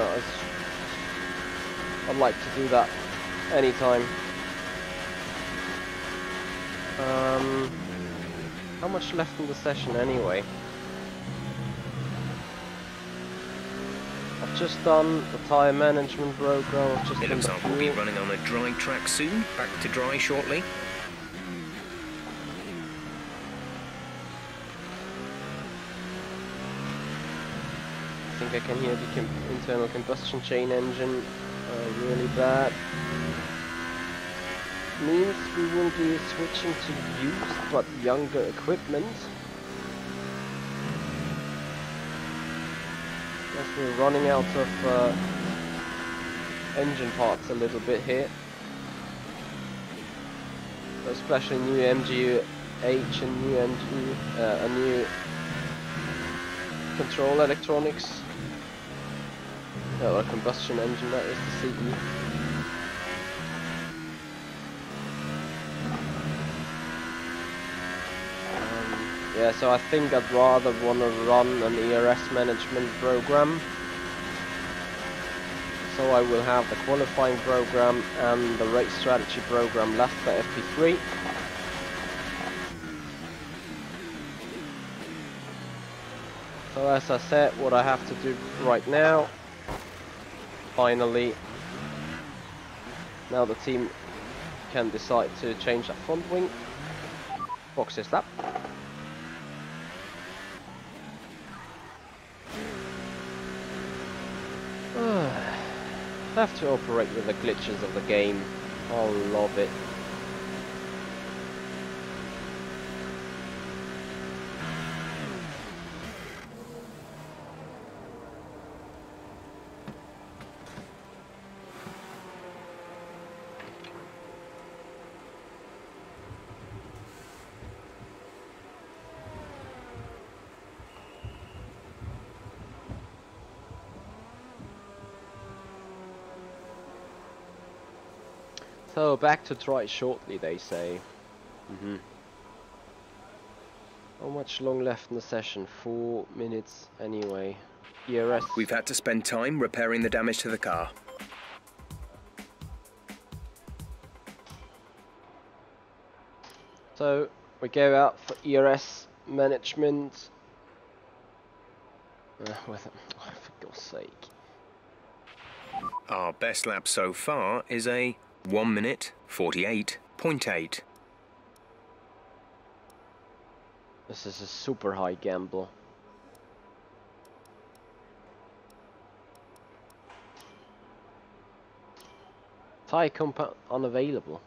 I'd like to do that anytime. How much left in the session anyway? I've just done the tyre management program. I've just It looks like we'll be running on a dry track soon. Back to dry shortly. I think I can hear the internal combustion chain engine really bad. Means we will be switching to used but younger equipment. As we're running out of engine parts a little bit here. Especially new MGU-H and new a new control electronics. Or combustion engine, that is the CE. Yeah, so I think I'd rather want to run an ERS management program. So I will have the qualifying program and the race strategy program left for FP3. So as I said, what I have to do right now, finally, now the team can decide to change that front wing. Box this lap. Have to operate with the glitches of the game. I love it. So back to try shortly, they say. How much long left in the session? 4 minutes anyway. ERS. We've had to spend time repairing the damage to the car. So we go out for ERS management. For God's sake. Our best lap so far is a 1 minute 48.8. This is a super high gamble. Tire compound unavailable.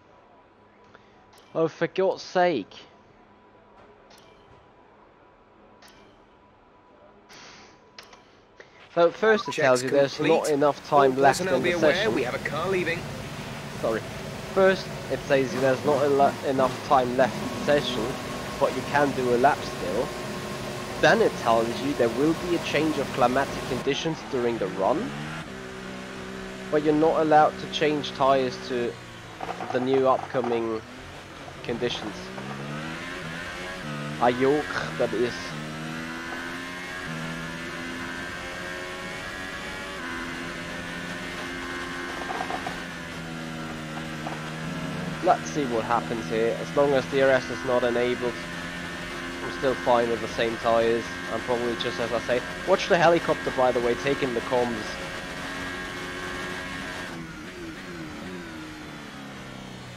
Oh, for God's sake. So first it tells you there's not enough time left in the session. We have a car leaving. Sorry. First it says there's not enough time left in the session, but you can do a lap still. Then it tells you there will be a change of climatic conditions during the run, but you're not allowed to change tires to the new upcoming conditions. Ayok, that is. Let's see what happens here. As long as DRS is not enabled, I'm still fine with the same tires. I'm probably just as I say. Watch the helicopter, by the way, taking the comms.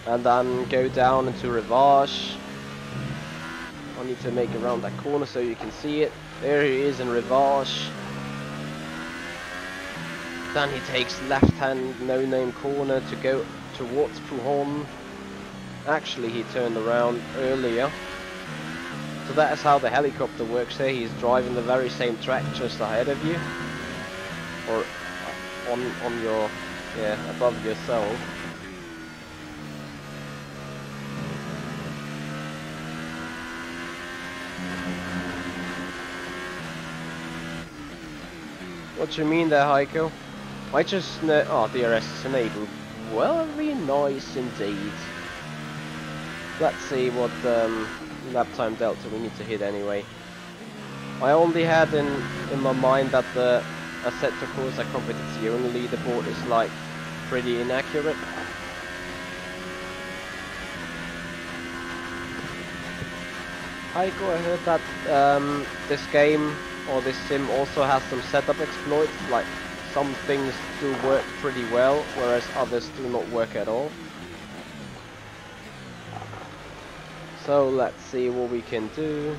And then go down into Rivage. I need to make around that corner so you can see it. There he is in Rivage. Then he takes left hand no-name corner to go towards Puhon. Actually, he turned around earlier. So that is how the helicopter works here. He's driving the very same track just ahead of you. Or on your, yeah, above yourself. What do you mean there, Heiko? I just know. Oh, DRS is enabled. Well, very nice indeed. Let's see what lap time delta we need to hit anyway. I only had in my mind that the Assetto Corsa Competizione leaderboard is like pretty inaccurate. Heiko, I heard that this game or this sim also has some setup exploits, like some things do work pretty well, whereas others do not work at all. So let's see what we can do.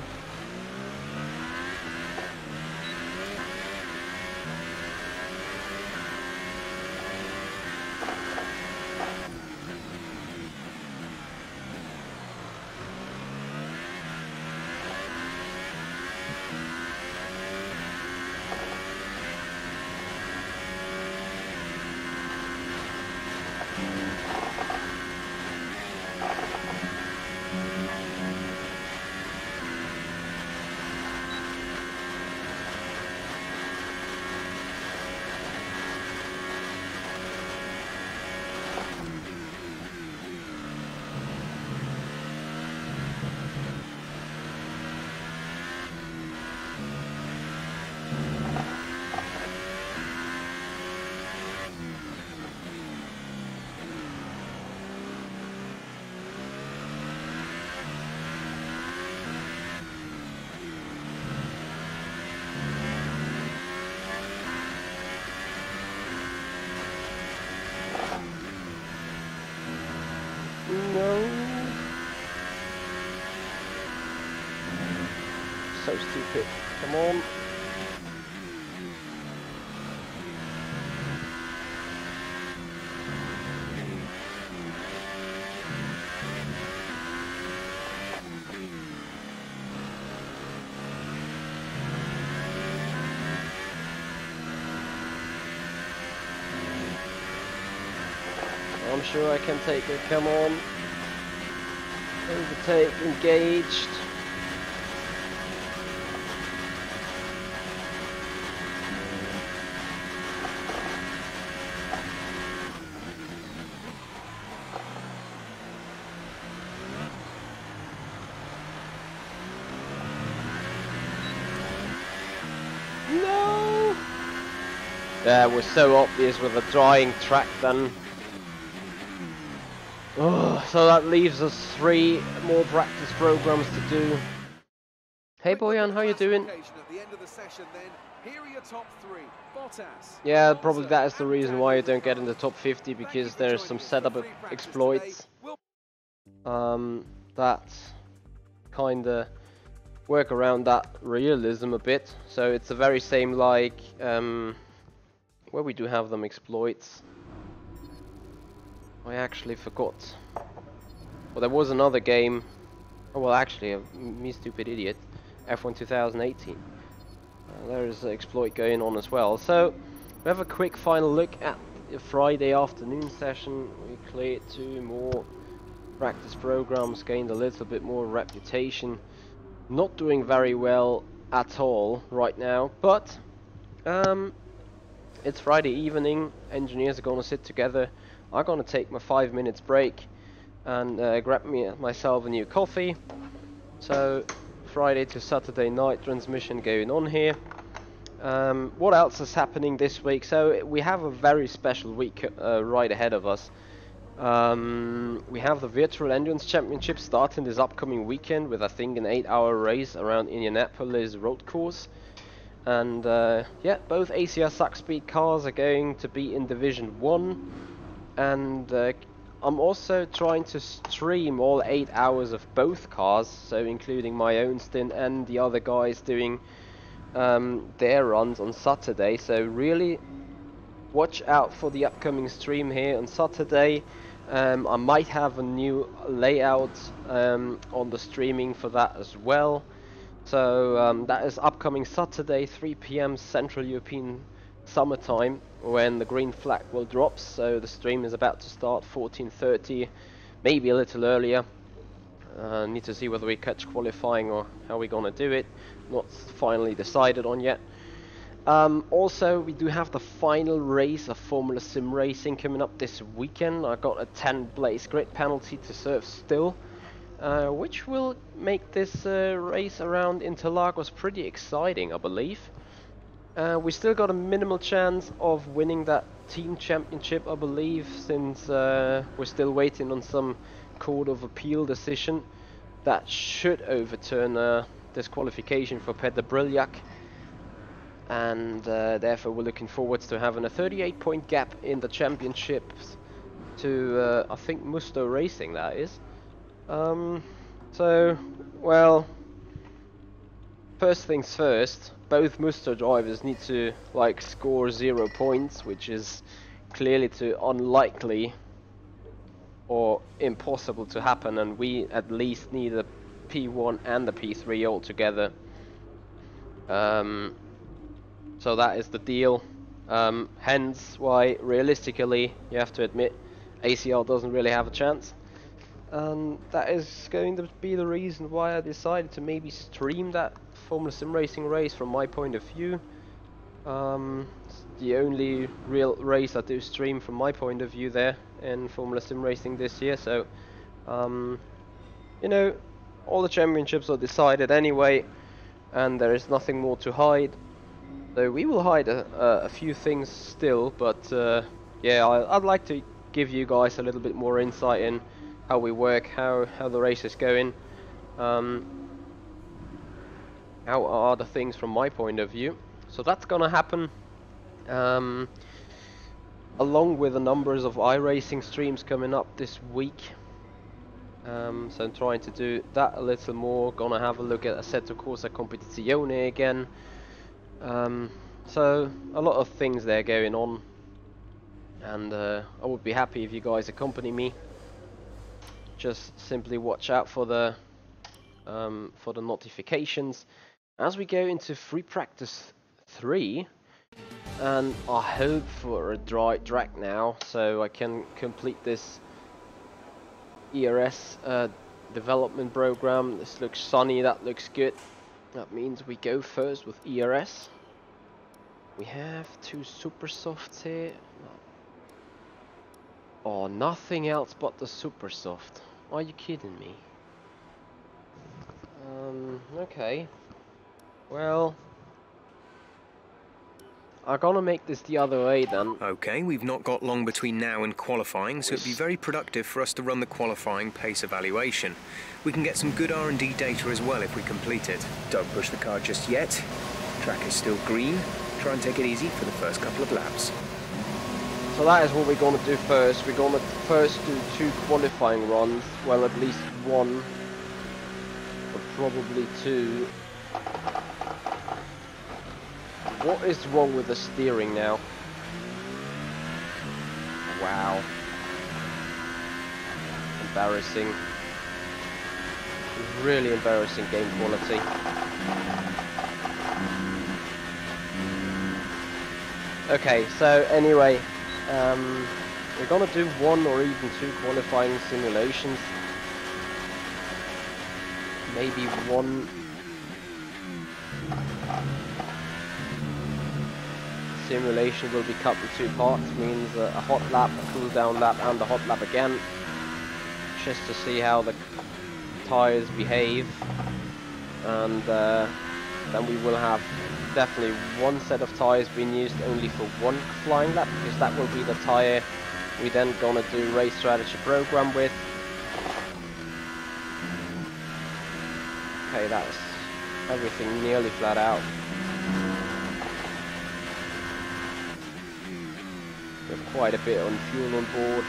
No. So stupid. Come on. I'm sure I can take it, come on. Overtake, engaged. No! That was so obvious with a drying track then. Oh, so that leaves us 3 more practice programs to do. Hey Boyan, how you doing? Yeah, probably that is the reason why you don't get in the top 50, because there's some setup exploits that kinda work around that realism a bit. So it's the very same like where we do have them exploits. I actually forgot. Well, there was another game. Oh, well, actually, me stupid idiot. F1 2018. There's an exploit going on as well. So, we have a quick final look at the Friday afternoon session. We cleared 2 more practice programs, gained a little bit more reputation. Not doing very well at all right now, but it's Friday evening. Engineers are going to sit together. I'm going to take my 5 minutes break and grab myself a new coffee. So Friday to Saturday night transmission going on here. What else is happening this week? So we have a very special week right ahead of us. We have the Virtual Endurance Championship starting this upcoming weekend with, I think, an 8-hour race around Indianapolis road course. And yeah, both ACR Zakspeed cars are going to be in Division 1. And I'm also trying to stream all 8 hours of both cars, so including my own stint and the other guys doing their runs on Saturday. So really watch out for the upcoming stream here on Saturday. I might have a new layout on the streaming for that as well. So that is upcoming Saturday, 3 PM Central European summertime, when the green flag will drop. So the stream is about to start 14:30, maybe a little earlier. Need to see whether we catch qualifying or how we're gonna do it. Not finally decided on yet. Also, we do have the final race of Formula Sim Racing coming up this weekend. I got a 10 place grid penalty to serve still, which will make this race around Interlagos pretty exciting, I believe. We still got a minimal chance of winning that team championship, I believe, since we're still waiting on some Court of Appeal decision that should overturn disqualification for Peter Briljak. And therefore we're looking forward to having a 38-point gap in the championships to, I think, Musto Racing, that is. So, well, first things first, both Musto drivers need to like score 0 points, which is clearly too unlikely or impossible to happen, and we at least need a P1 and the P3 all together. So that is the deal. Hence why realistically you have to admit ACR doesn't really have a chance. And that is going to be the reason why I decided to maybe stream that Formula Sim Racing race from my point of view. It's the only real race I do stream from my point of view there in Formula Sim Racing this year. So, you know, all the championships are decided anyway, and there is nothing more to hide. So we will hide a few things still, but yeah, I'd like to give you guys a little bit more insight in how we work, how the race is going, how are the things from my point of view. So that's gonna happen along with the numbers of iRacing streams coming up this week. So I'm trying to do that a little more. Gonna have a look at Assetto Corsa Competizione again. So a lot of things there going on, and I would be happy if you guys accompany me. Just simply watch out for the notifications as we go into free practice 3, and I hope for a dry track now so I can complete this ERS development program. This looks sunny, that looks good. That means we go first with ERS. We have 2 super softs here. Oh, nothing else but the super soft. Are you kidding me? Okay. Well, I'm gonna make this the other way then. Okay, we've not got long between now and qualifying, so it'd be very productive for us to run the qualifying pace evaluation. We can get some good R&D data as well if we complete it. Don't push the car just yet. Track is still green. Try and take it easy for the first couple of laps. So that is what we're gonna do first. We're gonna first do 2 qualifying runs. Well, at least 1, but probably 2. What is wrong with the steering now? Wow. Embarrassing. Really embarrassing game quality. Okay, so anyway, we're gonna do 1 or even 2 qualifying simulations. Maybe 1. Simulation will be cut in 2 parts, means a hot lap, a cool down lap, and a hot lap again, just to see how the tires behave. And then we will have definitely 1 set of tires being used only for 1 flying lap, because that will be the tire we then gonna do race strategy program with. Okay, that's everything nearly flat out. With quite a bit on fuel on board.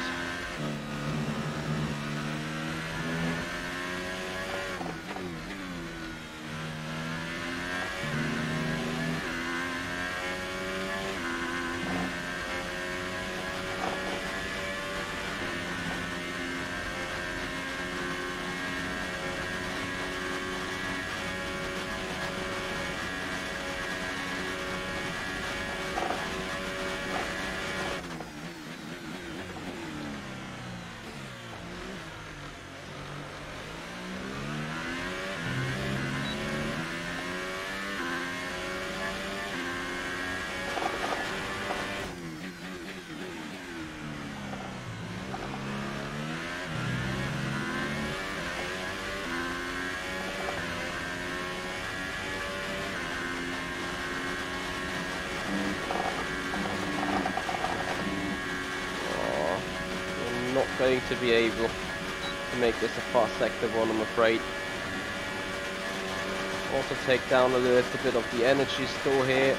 Not going to be able to make this a fast sector 1, I'm afraid. Also take down a little bit of the energy store here.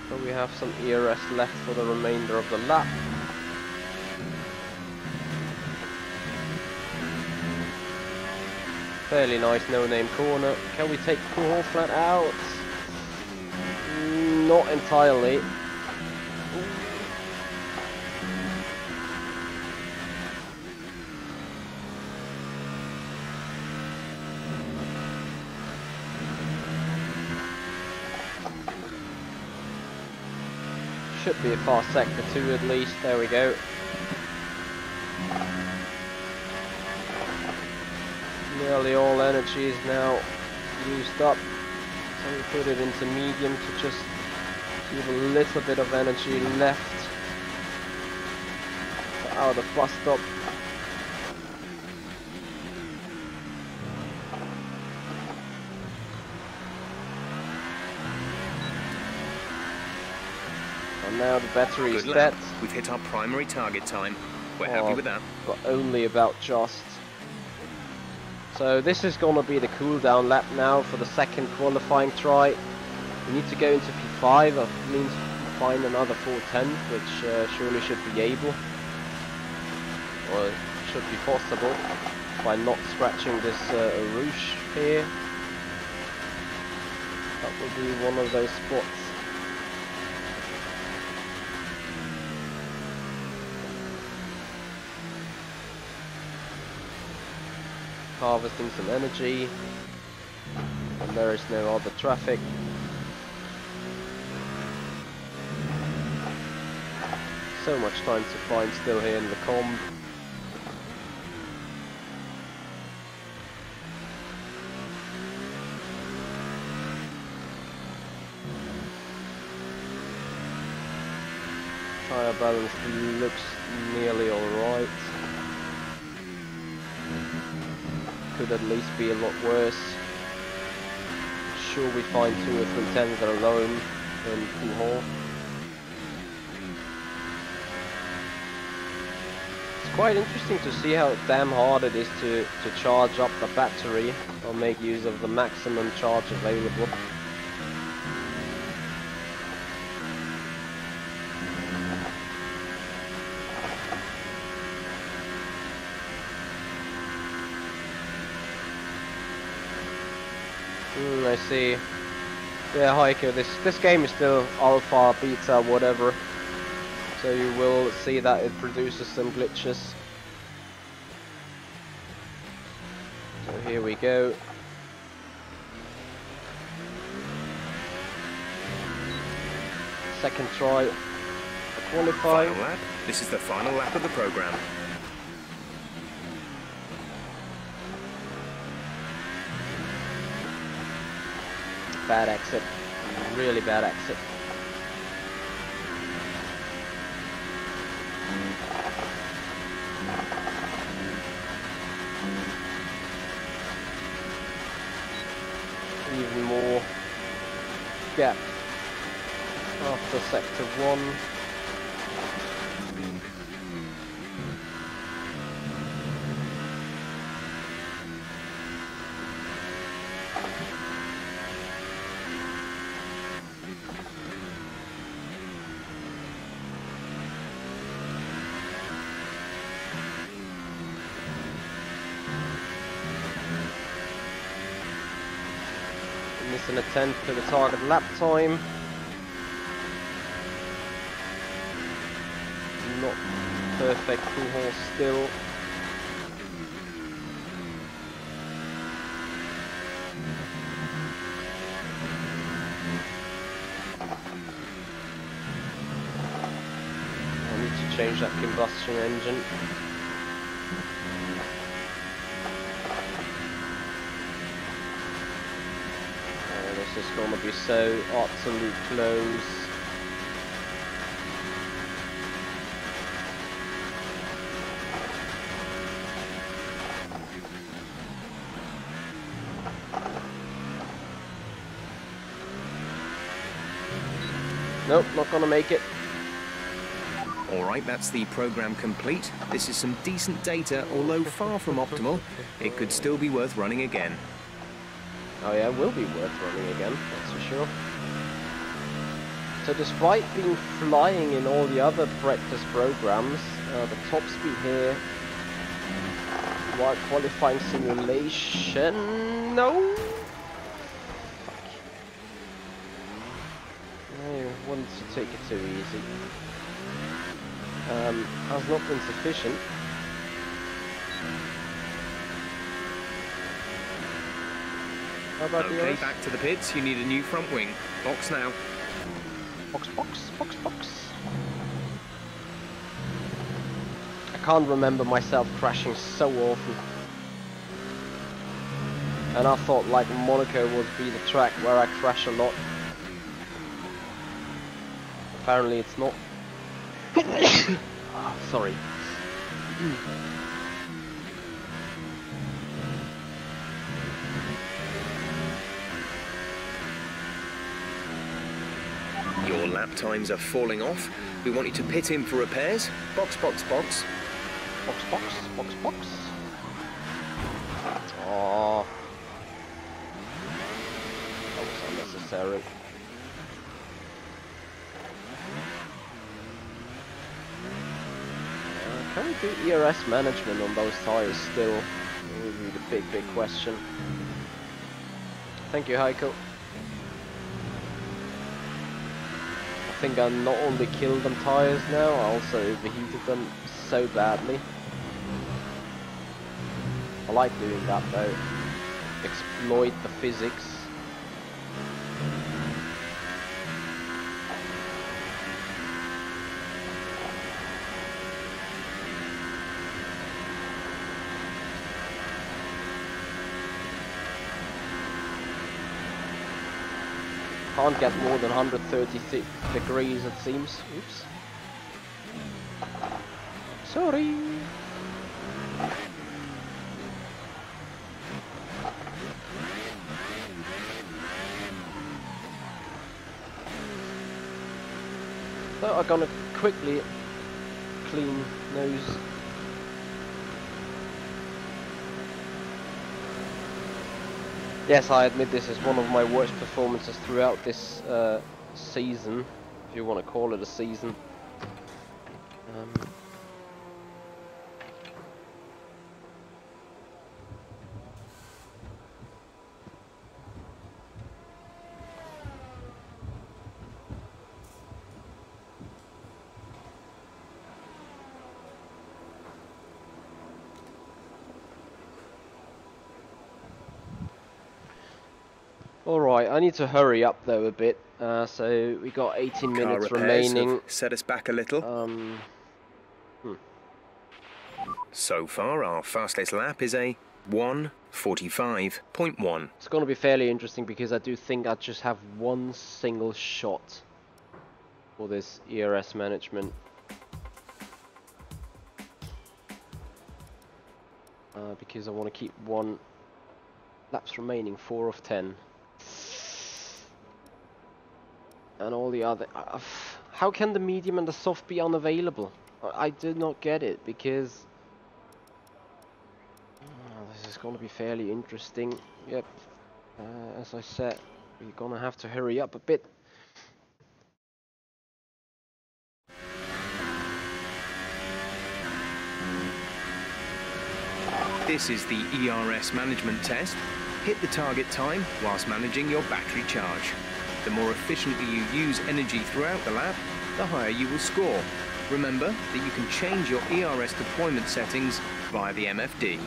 So we have some ERS left for the remainder of the lap. Fairly nice no-name corner. Can we take Cool flat out? Not entirely. Should be a fast sector 2 at least. There we go. Nearly all energy is now used up, so we put it into medium to just keep a little bit of energy left for out of bus stop. And now the battery is dead. We've hit our primary target time. We're happy with that. But only about just. So this is gonna be the cool down lap now for the second qualifying try. We need to go into P5, that means find another 410, which surely should be able, or should be possible, by not scratching this Rouge here. That will be one of those spots. Harvesting some energy, and there is no other traffic. So much time to find still here in the comb. Tire balance looks nearly alright. Could at least be a lot worse. Sure, we find 2 or 3 tens alone in P4. It's quite interesting to see how damn hard it is to charge up the battery or make use of the maximum charge available. I see. Yeah, Heiko, this game is still alpha, beta, whatever. So you will see that it produces some glitches. So here we go. Second try to qualify. Final lap. This is the final lap of the program. Bad exit, really bad exit. Even more gap after sector 1. Missing a tenth to the target lap time. Not perfect full horse still. I need to change that combustion engine. This is going to be so utterly close. Nope, not going to make it. Alright, that's the program complete. This is some decent data, although far from optimal. It could still be worth running again. Oh yeah, it will be worth running again, that's for sure. So despite being flying in all the other practice programs, the top speed here, while qualifying simulation, no! Fuck. I wanted to take it too easy. Has not been sufficient. How about okay, yours? back to the pits. You need a new front wing. Box now. Box, box, box, box. I can't remember myself crashing so often. And I thought like Monaco would be the track where I crash a lot. Apparently it's not. Oh, sorry. Your lap times are falling off. We want you to pit in for repairs. Box, box, box. Box, box, box, box. Oh, necessary. Can we do ERS management on those tires still? That would be the big question. Thank you, Heiko. I think I not only killed them tires now, I also overheated them so badly. I like doing that though. Exploit the physics. Can't get more than 136 degrees it seems. Oops. Sorry. So I'm gonna quickly clean those. Yes, I admit this is one of my worst performances throughout this season, if you want to call it a season. Alright, I need to hurry up though a bit, so we got 18 minutes remaining. Set us back a little. So far, our fastest lap is a 1:45.1. It's going to be fairly interesting because I do think I just have one single shot for this ERS management. Because I want to keep one laps remaining, 4 of 10. And all the other... how can the medium and the soft be unavailable? I did not get it, because... this is going to be fairly interesting. Yep. As I said, we're going to have to hurry up a bit. This is the ERS management test. Hit the target time whilst managing your battery charge. The more efficiently you use energy throughout the lap, the higher you will score. Remember that you can change your ERS deployment settings via the MFD.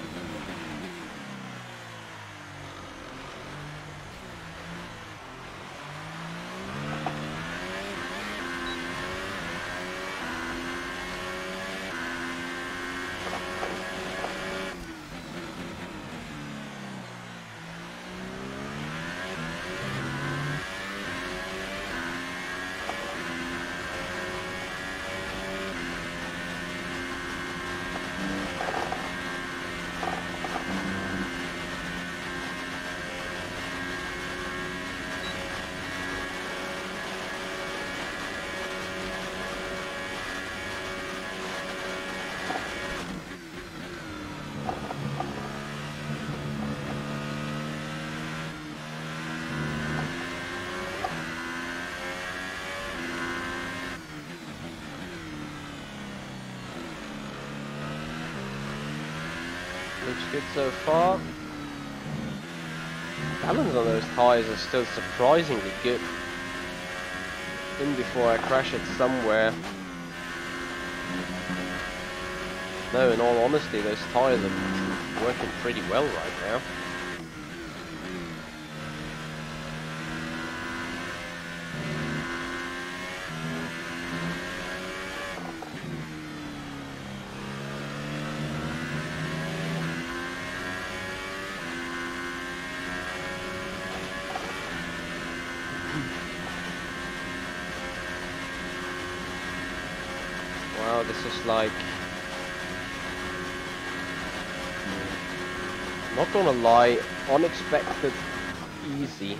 Looks good so far. Balance on those tyres are still surprisingly good. In before I crash it somewhere. No, in all honesty, those tyres are working pretty well right now. Wow, this is like... not gonna lie, unexpected easy.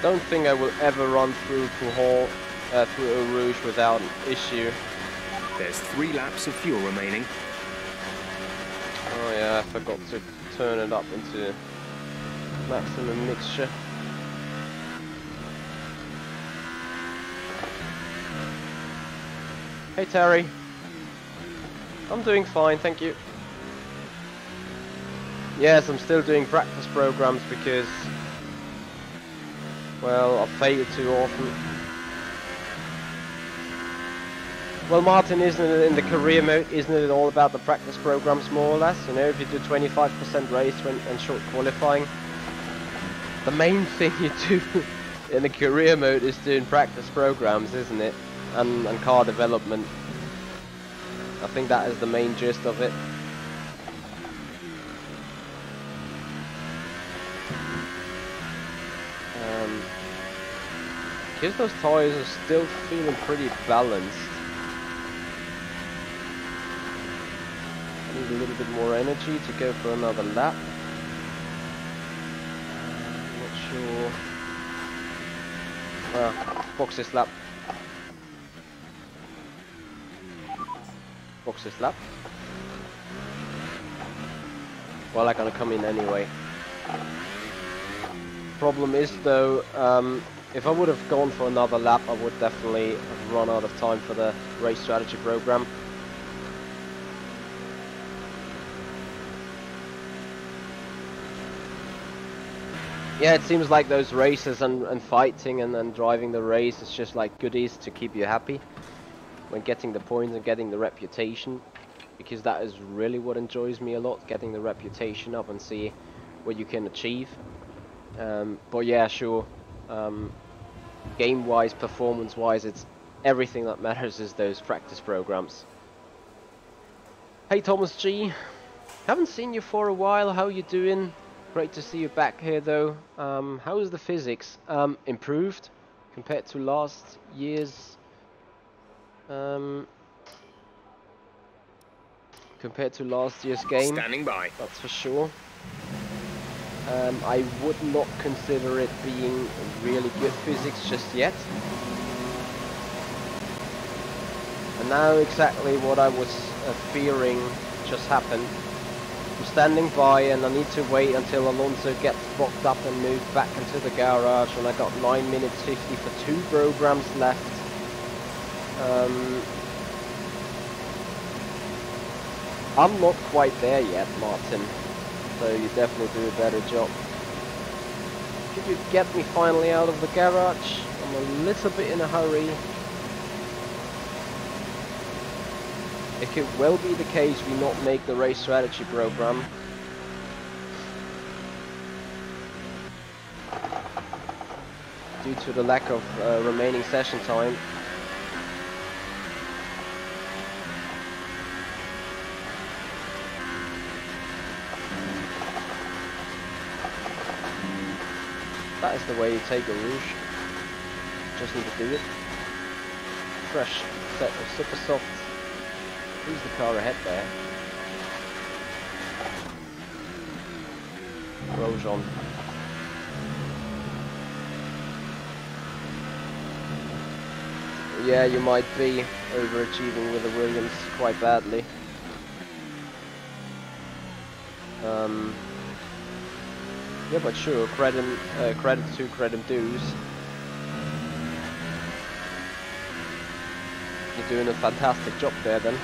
don't think I will ever run through through Eau Rouge without an issue. There's 3 laps of fuel remaining. Oh yeah, I forgot to turn it up into maximum mixture. Hey Terry. I'm doing fine, thank you. Yes, I'm still doing practice programs because, well, I've failed too often. Well, Martin, isn't it in the career mode, isn't it all about the practice programs more or less? You know, if you do 25% race and short qualifying, the main thing you do in the career mode is doing practice programs, isn't it? And car development. I think that is the main gist of it. Because those tires are still feeling pretty balanced. I need a little bit more energy to go for another lap. Not sure. Box this lap. Box this lap. Well, I'm gonna come in anyway. Problem is though, if I would have gone for another lap, I would definitely have run out of time for the race strategy program. Yeah, it seems like those races and fighting and driving the race is just like goodies to keep you happy when getting the points and getting the reputation, because that is really what enjoys me a lot, getting the reputation up and see what you can achieve. But yeah, sure, game wise, performance wise, it's everything that matters is those practice programs. Hey Thomas G, haven't seen you for a while, how you doing? Great to see you back here though. How is the physics? Improved compared to last year's game. Standing by. That's for sure. I would not consider it being really good physics just yet. And now exactly what I was fearing just happened. I'm standing by and I need to wait until Alonso gets boxed up and moved back into the garage, and I got 9 minutes 50 for 2 programs left. I'm not quite there yet, Martin, so you definitely do a better job. Could you get me finally out of the garage? I'm a little bit in a hurry. It could well be the case we not make the race strategy program. Due to the lack of remaining session time. That is the way you take a Rouge. Just need to do it. Fresh set of super softs. Who's the car ahead there? Grosjean. Yeah, you might be overachieving with the Williams quite badly. Yeah, but sure, credit to credit dues. You're doing a fantastic job there then.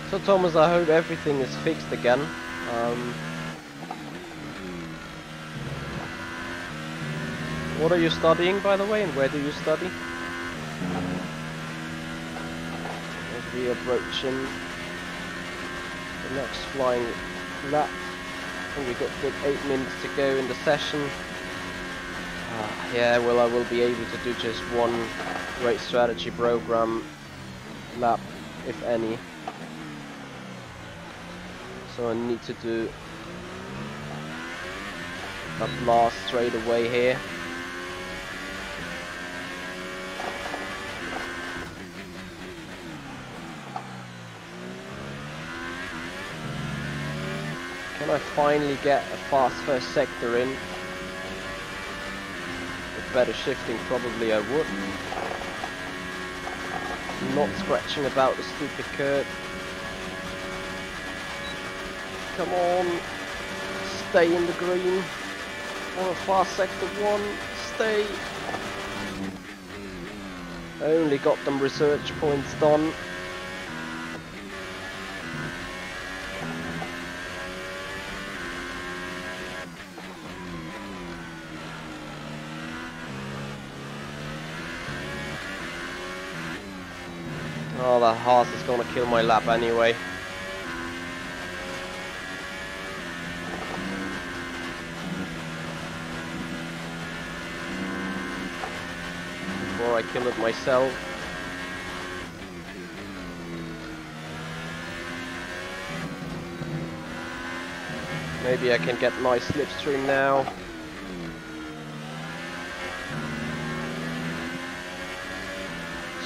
So Thomas, I hope everything is fixed again. What are you studying, by the way, and where do you study? As we approaching the next flying lap, and we've got good 8 minutes to go in the session. Yeah, well, I will be able to do just one race strategy program lap, if any. So I need to do a blast straight away here. Can I finally get a fast first sector in? With better shifting, probably I would. Not scratching about the stupid curb. Come on. Stay in the green. On a fast sector 1. Stay. I only got them research points done. Oh, that Haas is gonna kill my lap anyway. Before I kill it myself. Maybe I can get nice slipstream now.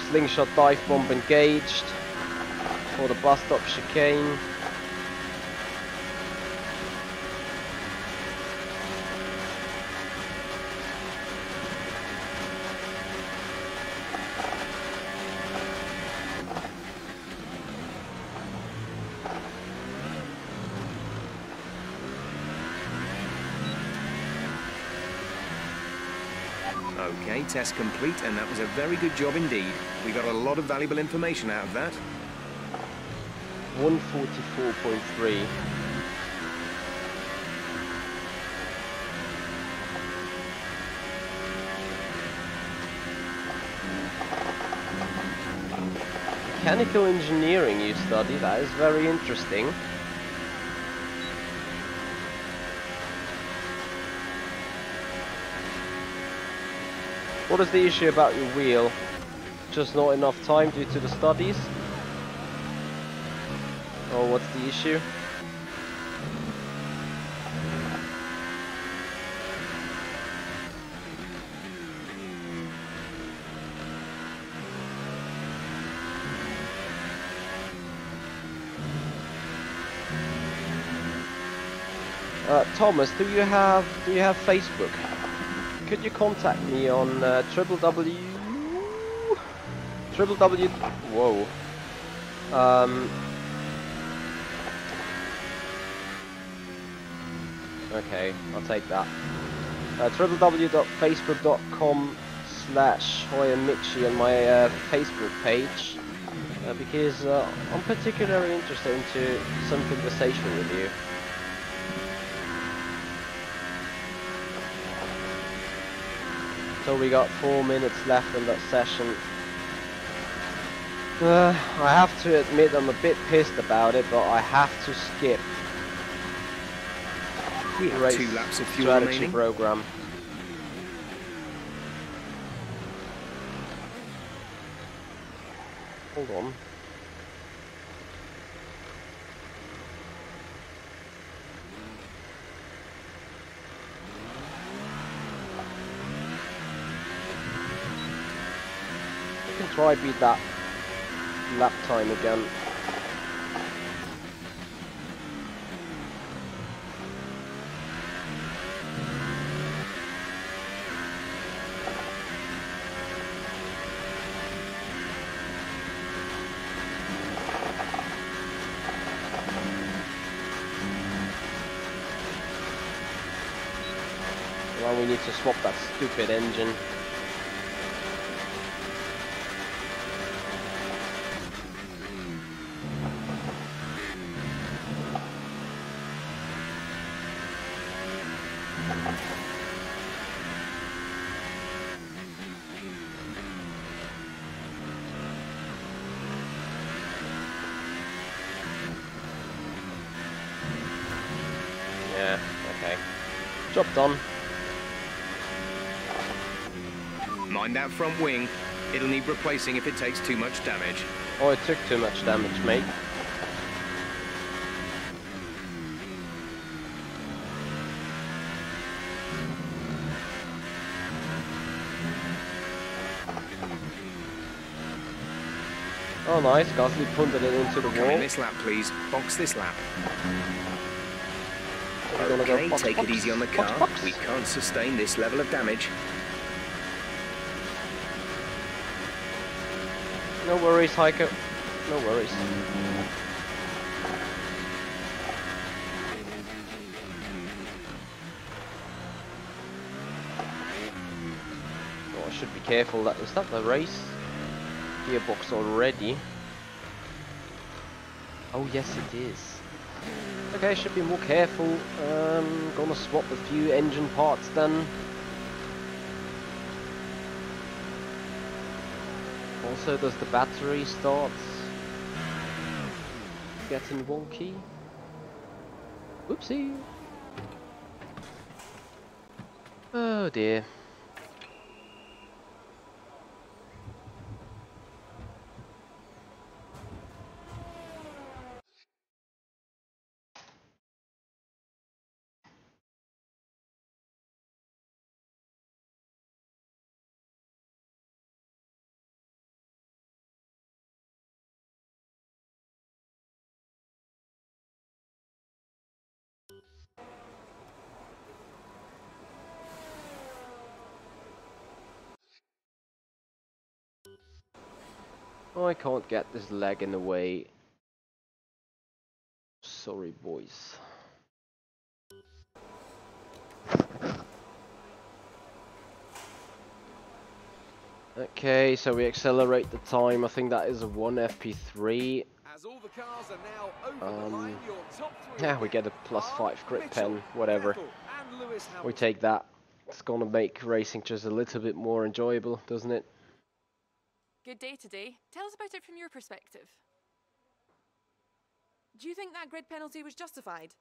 Slingshot dive bomb engaged for the bus stop chicane. Okay, test complete, and that was a very good job indeed. We got a lot of valuable information out of that. 144.3. Mechanical engineering you study, that is very interesting. What is the issue about your wheel? Just not enough time due to the studies? Or what's the issue? Thomas, do you have Facebook? Could you contact me on www. Whoa. Okay, I'll take that. www.facebook.com/HoyaMichi on my Facebook page, because I'm particularly interested into some conversation with you. So we got 4 minutes left in that session. I have to admit I'm a bit pissed about it, but I have to skip We the have race 2 laps of fuel strategy remaining. program. Hold on. Try beat that lap time again. Well, we need to swap that stupid engine. Yeah, okay. Job done. Mind that front wing. It'll need replacing if it takes too much damage. Oh, it took too much damage, mate. Oh, nice. Gasly punted it into the Come in wall. this lap, please. Box this lap. We're gonna go Okay, box, take box, it easy on the box, car. box. We can't sustain this level of damage. No worries, Heiko. No worries. Oh, I should be careful. Is that the race gearbox already? Oh yes, it is. Okay, should be more careful. Gonna swap a few engine parts then. Also, does the battery start getting wonky? Whoopsie. Oh dear. Oh, I can't get this leg in the way. Sorry, boys. Okay, so we accelerate the time. I think that is a 1 FP3. As all the cars are now over the line, your top three Yeah, we get a are +5 grip Mitchell, pen, whatever. Vettel, and Lewis We Hamilton. take that. It's gonna make racing just a little bit more enjoyable, doesn't it? Good day today. Tell us about it from your perspective. Do you think that grid penalty was justified?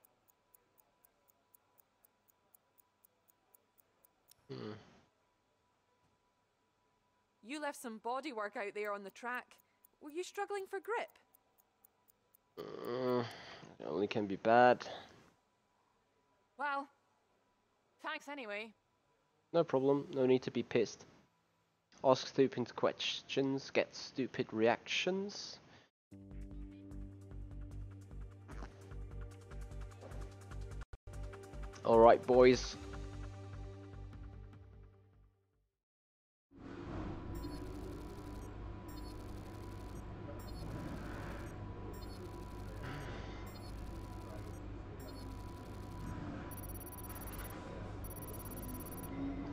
You left some body work out there on the track. Were you struggling for grip? It only can be bad. Well, thanks anyway. No problem, no need to be pissed. Ask stupid questions, get stupid reactions. Alright, boys.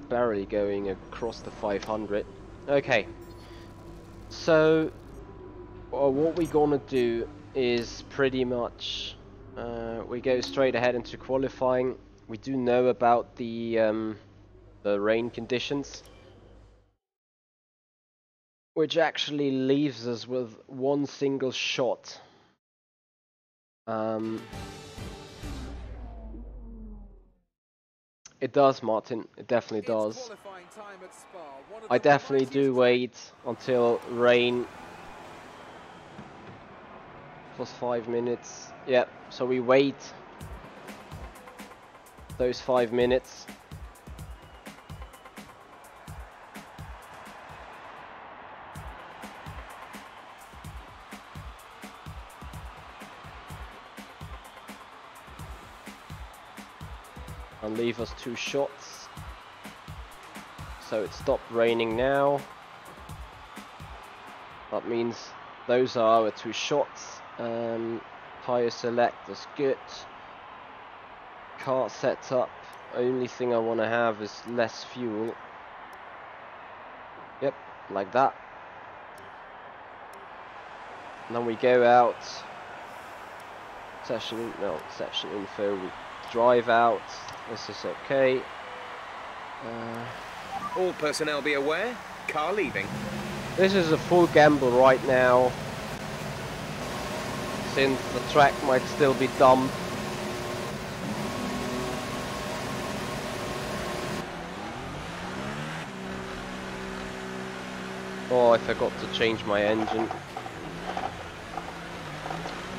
Barely going across the 500. Okay. So, what we're gonna do is pretty much we go straight ahead into qualifying. We do know about the rain conditions, which actually leaves us with one single shot. It does, Martin. It definitely does. I definitely do wait until rain. +5 minutes. Yeah, so we wait those 5 minutes. And leave us 2 shots. So it stopped raining now. That means those are our 2 shots. Tire select is good. Car setup. Only thing I want to have is less fuel. Yep, like that. And then we go out. Session info. We drive out. This is okay. All personnel be aware. Car leaving. This is a full gamble right now, since the track might still be dumb. Oh, I forgot to change my engine.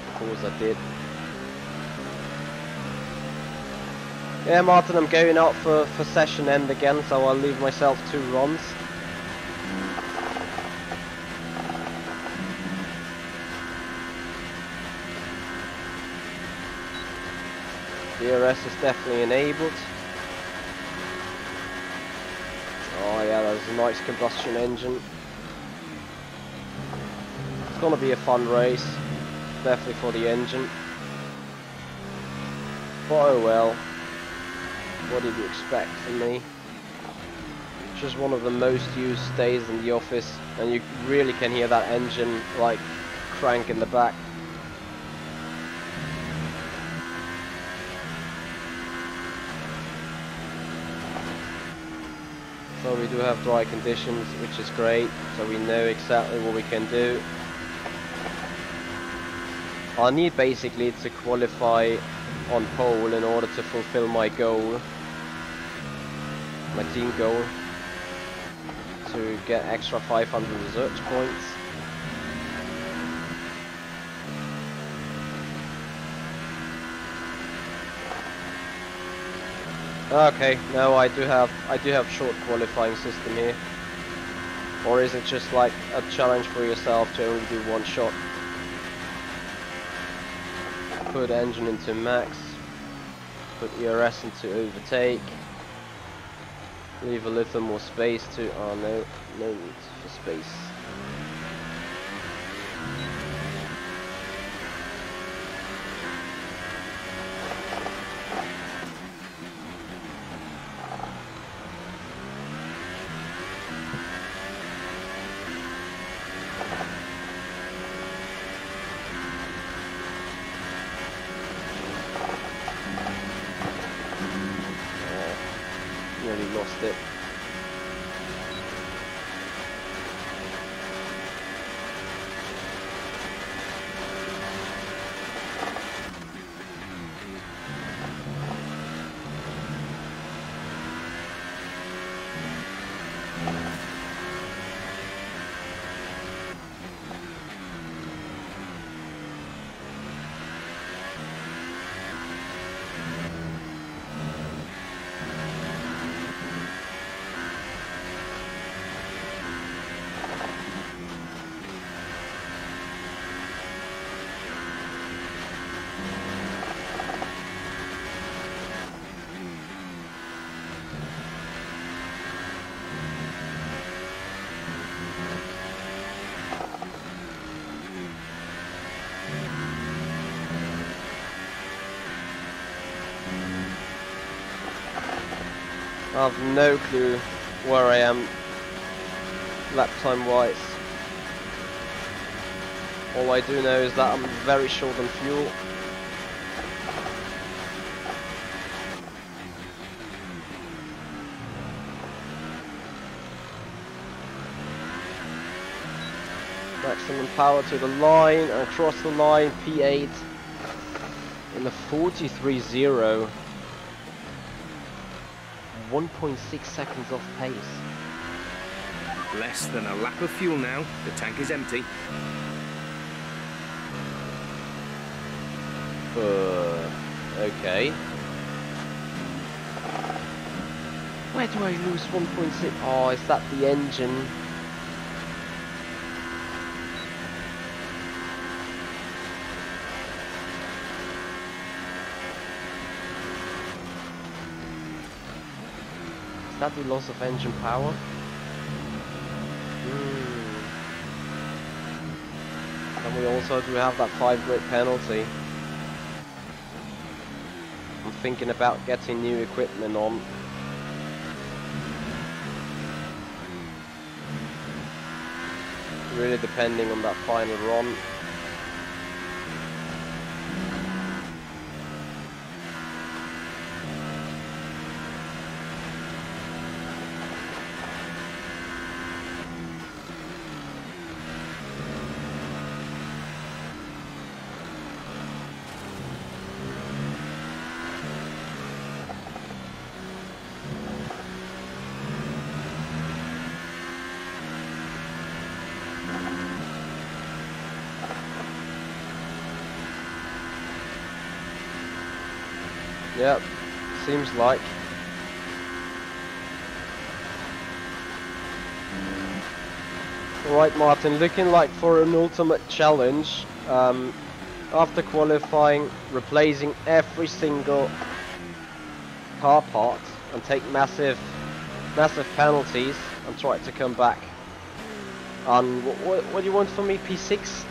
Of course I did. Yeah, Martin, I'm going out for session end again, so I'll leave myself 2 runs. ERS is definitely enabled. Oh yeah, there's a nice combustion engine. It's gonna be a fun race, definitely for the engine. But oh well, what did you expect from me? Just one of the most used days in the office, and you really can hear that engine like crank in the back. So we do have dry conditions, which is great, so we know exactly what we can do. I need basically to qualify on pole in order to fulfill my goal, my team goal, to get extra 500 research points. Okay, no, I do have short qualifying system here. Or is it just like a challenge for yourself to only do one shot? Put engine into max, put ERS into overtake, leave a little more space to, oh no need for space. Nearly lost it. I have no clue where I am lap time wise. All I do know is that I'm very short on fuel. Maximum power to the line and across the line, P8 in the 43.0. 1.6 seconds off pace. Less than a lap of fuel now. The tank is empty. Okay. Where do I lose 1.6? Oh, is that the engine? Is that the loss of engine power? And we also do have that 5 grid penalty. I'm thinking about getting new equipment on. Really depending on that final run. Yep, seems like. Alright Martin, looking like for an ultimate challenge. After qualifying, replacing every single car parts and take massive penalties and try to come back. And what do you want from me, P6?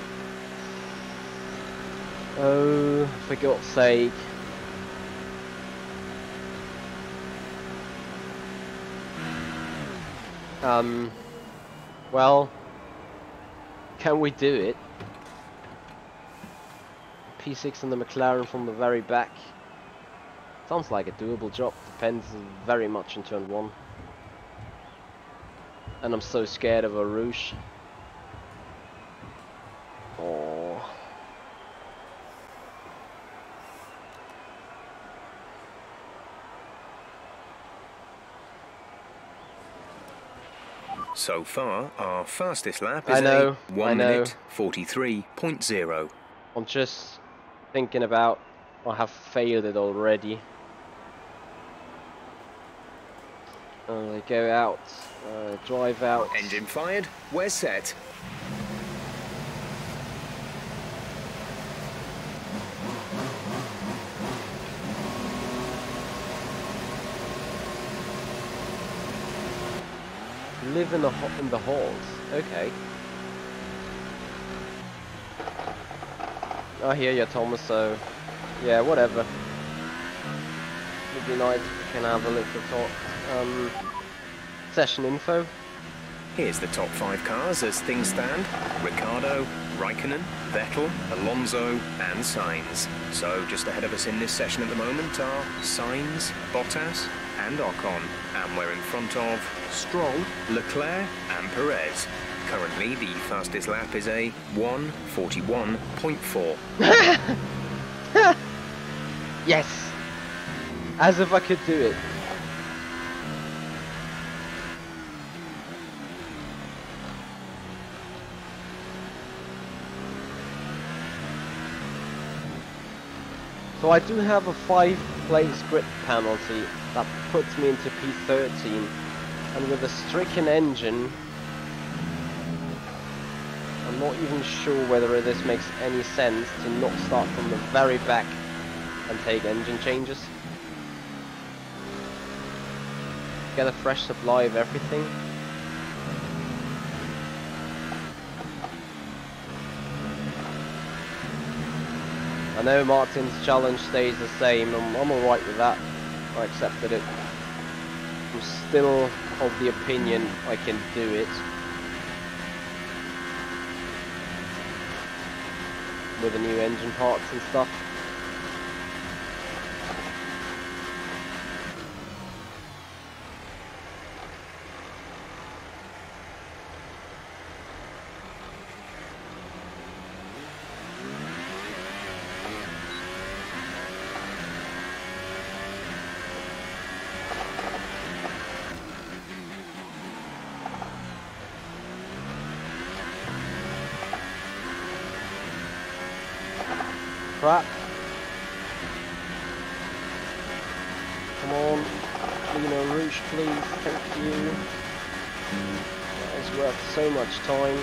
Oh, for God's sake. Well, can we do it? P6 and the McLaren from the very back. Sounds like a doable job. Depends very much on turn 1. And I'm so scared of a Rouge. Oh. So far, our fastest lap is I know. 1 minute 43.0. I'm just thinking about I have failed it already. Go out, drive out. Engine fired, we're set. Live in the halls. Okay. I hear you, Thomas. So, yeah, whatever. Would be nice if we can have a little talk. Session info. Here's the top 5 cars as things stand. Ricciardo, Raikkonen, Vettel, Alonso and Sainz. So just ahead of us in this session at the moment are Sainz, Bottas and Ocon. And we're in front of Stroll, Leclerc and Perez. Currently the fastest lap is a 1:41.4. Yes! As if I could do it. So I do have a 5-place grid penalty that puts me into P13, and with a stricken engine, I'm not even sure whether this makes any sense to not start from the very back and take engine changes. Get a fresh supply of everything. I know Martin's challenge stays the same. I'm alright with that. I accepted it. I'm still of the opinion I can do it. With the new engine parts and stuff. Crap. Come on. Lino Rouge, please. Thank you. That is worth so much time.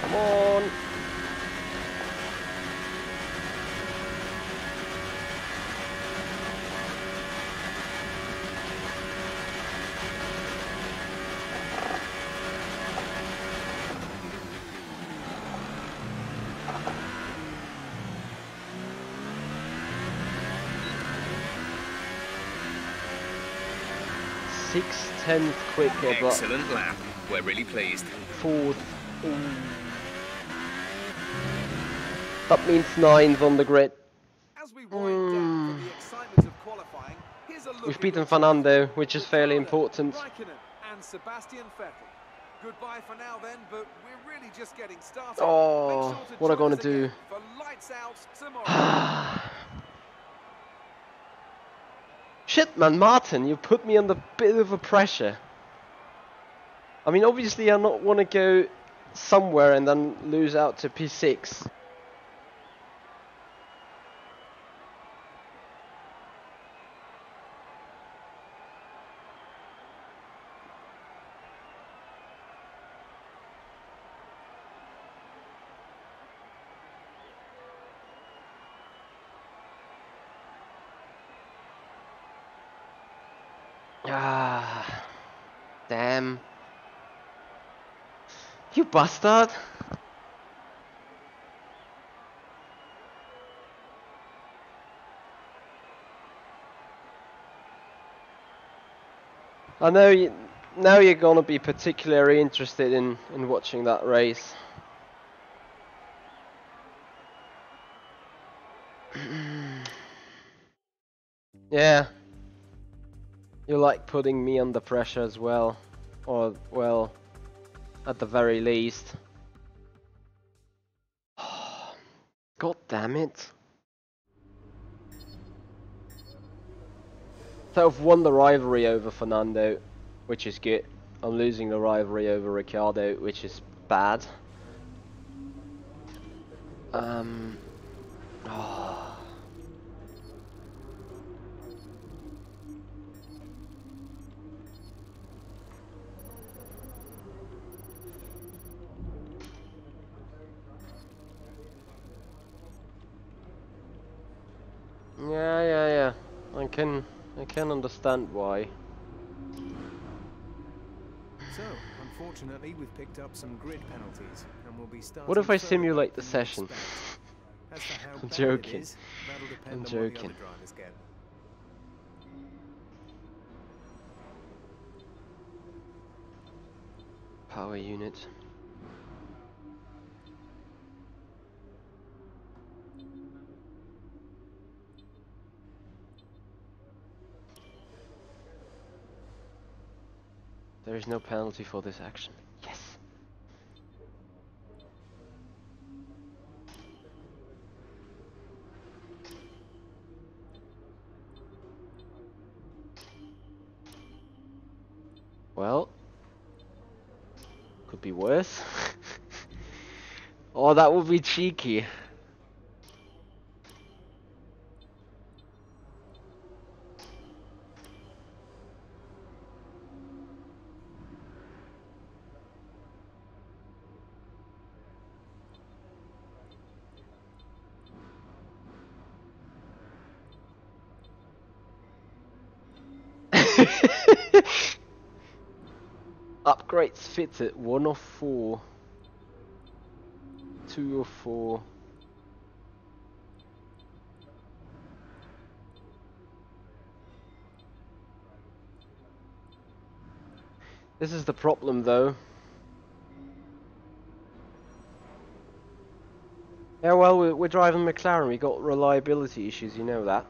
Come on. 6/10 quicker, but Excellent lap. We're really pleased. 4th. Ooh. That means 9th on the grid. As we wind down from the excitement of qualifying, here's a look We've at beaten your Fernando, teams. which is fairly Ricciardo, important. Raikkonen and Sebastian Vettel. Goodbye for now then, but we're really just getting started. Oh, Make sure to what am I join gonna us do? again for lights out tomorrow. Shit, man, Martin, you put me under a bit of a pressure. I mean, obviously I not want to go somewhere and then lose out to P6. Ah, damn. You bastard. I know you, now you're gonna be particularly interested in watching that race. Yeah. You like putting me under pressure as well. Or, well, at the very least. God damn it. So I've won the rivalry over Fernando, which is good. I'm losing the rivalry over Ricciardo, which is bad. Oh. Yeah. I can understand why. So, unfortunately, we've picked up some grid penalties, and we'll be starting. What if I further simulate back the than you'd session? expect. As for how I'm bad joking. It is, that'll depend I'm on joking. what the other drivers get. Power unit. There is no penalty for this action. Yes. Well, could be worse. Oh, that would be cheeky. Upgrades fitted 1 of 4. 2 of 4. This is the problem though. Yeah, well, we're driving McLaren, we got reliability issues, you know that.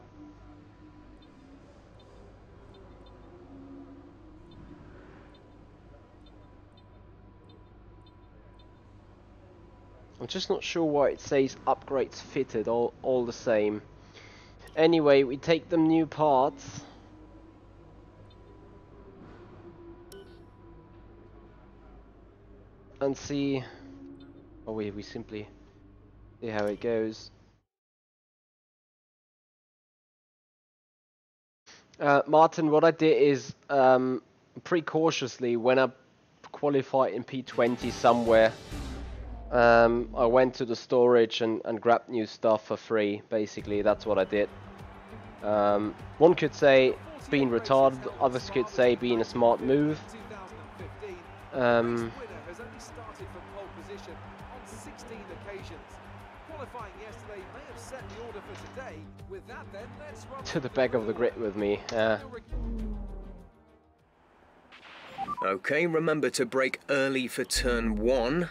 I'm just not sure why it says upgrades fitted all the same. Anyway, we take them new parts. And see... Oh, we simply see how it goes. Martin, what I did is precautiously, when I qualified in P20 somewhere, I went to the storage and grabbed new stuff for free. Basically, that's what I did. One could say being retarded, others could say being a smart move. To the back of the grid with me. Okay, remember to brake early for turn 1.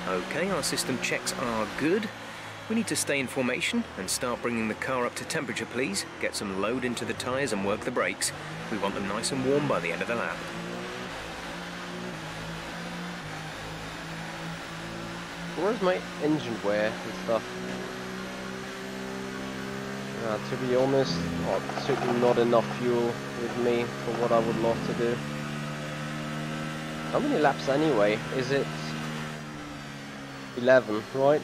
Okay, our system checks are good. We need to stay in formation and start bringing the car up to temperature, please. Get some load into the tyres and work the brakes. We want them nice and warm by the end of the lap. Where's my engine wear and stuff? To be honest, certainly not enough fuel with me for what I would love to do. How many laps anyway? Is it 11, right?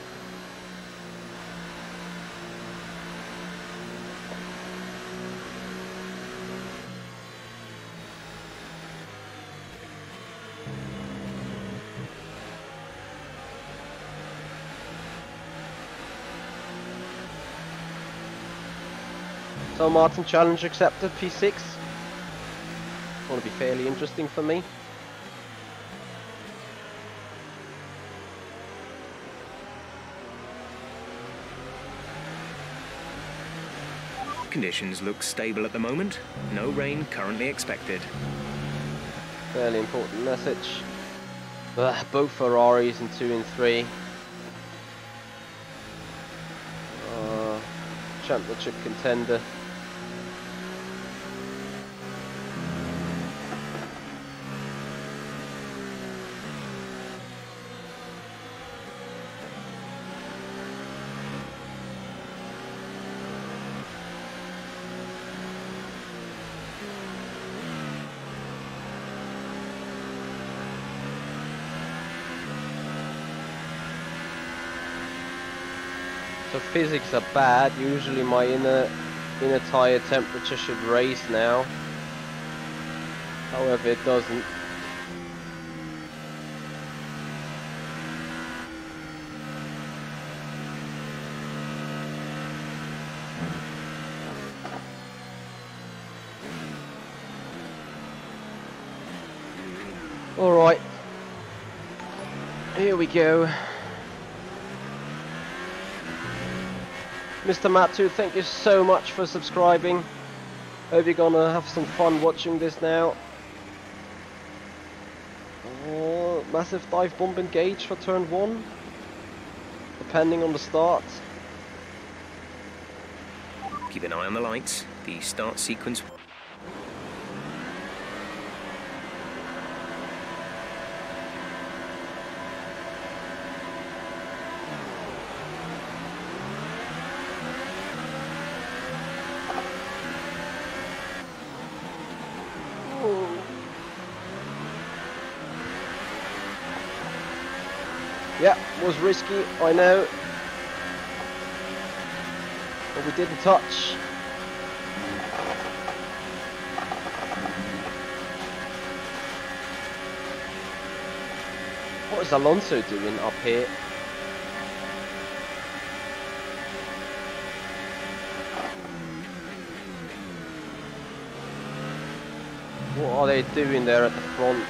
So Martin, challenge accepted, P6. Want to be fairly interesting for me. Conditions look stable at the moment. No rain currently expected. Fairly important message. Both Ferraris in 2 and 3. Championship contender. So physics are bad. Usually my inner tire temperature should raise now. However, it doesn't. All right. Here we go. Mr. Matu, thank you so much for subscribing. Hope you're gonna have some fun watching this now. Oh, massive dive bomb engage for turn 1. Depending on the start. Keep an eye on the lights. The start sequence. Yeah, was risky, I know. But we didn't touch. What is Alonso doing up here? What are they doing there at the front?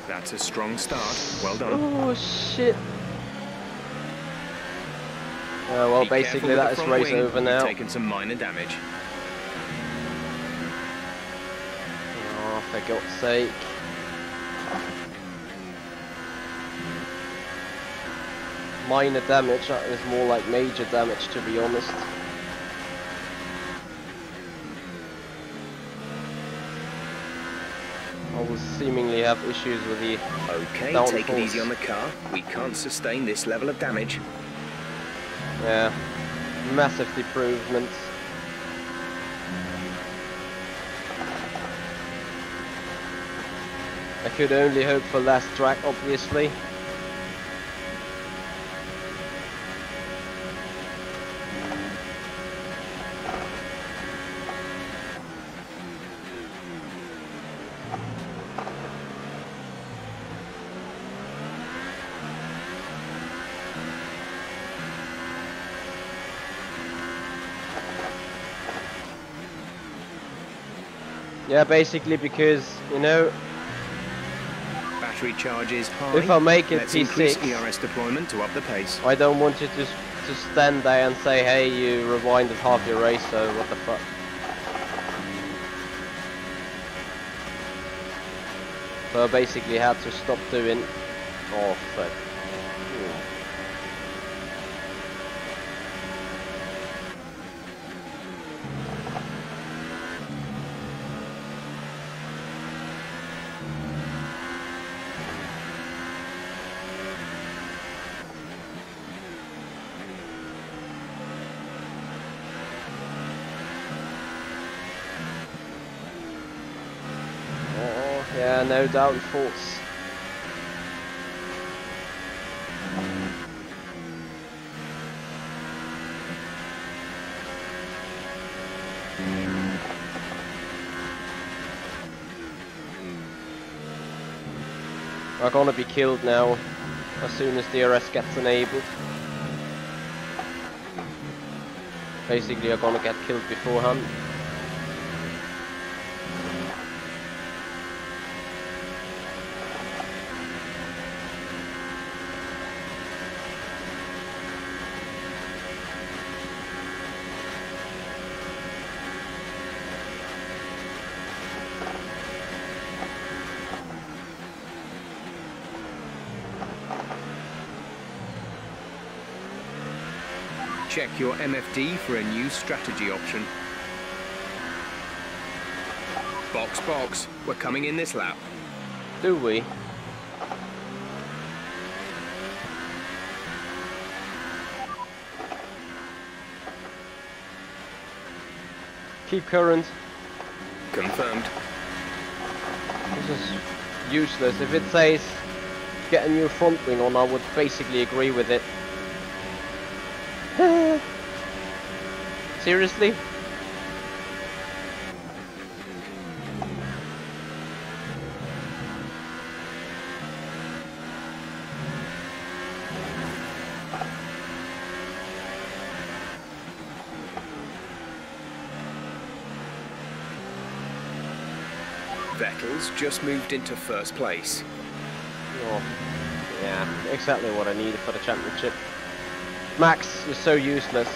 That's a strong start. Well done. Oh shit. Well, Be basically careful that with is the front race wing. over You've now. taken some minor damage. Oh, for God's sake. Minor damage, that is more like major damage, to be honest. I will seemingly have issues with the Okay, downforce. take it easy on the car. We can't sustain this level of damage. Yeah, massive improvements. I could only hope for less drag, obviously. Yeah, basically because, you know, Battery charge is high. if I make it Let's increase P6, ERS deployment to up the pace. I don't want you to stand there and say, hey, you rewinded half your race, so what the fuck. So I basically had to stop doing... Oh, fuck. Oh, yeah, no downforce. We're gonna be killed now as soon as DRS gets enabled. Basically, I'm gonna get killed beforehand. Check your MFD for a new strategy option. Box, box. We're coming in this lap. Do we? Keep current. Confirmed. This is useless. If it says get a new front wing on, I would basically agree with it. Seriously? Vettel's just moved into first place. Oh, yeah, exactly what I needed for the championship. Max is so useless.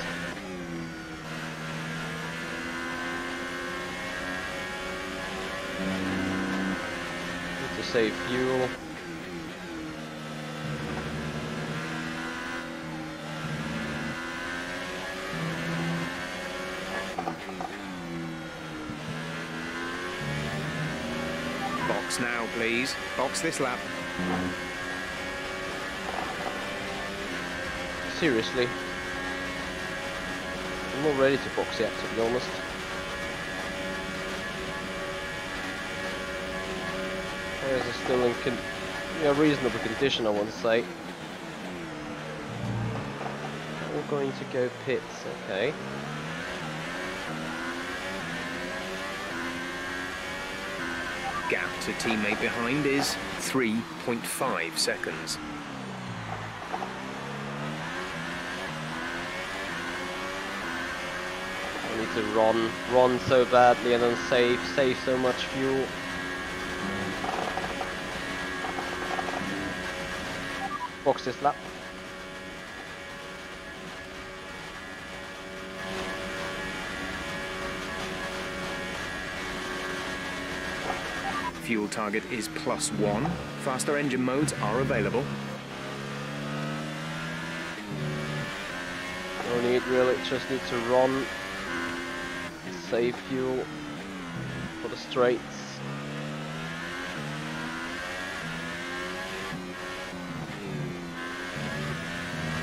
Need to save fuel. Box now, please. Box this lap. Seriously. I'm not ready to box yet, to be honest. Tires are still in reasonable condition, I want to say. We're going to go pits, okay. Gap to teammate behind is 3.5 seconds. I need to run so badly and then save so much fuel. Box this lap. Fuel target is +1. Faster engine modes are available. No need really, just need to run. Save fuel for the straights.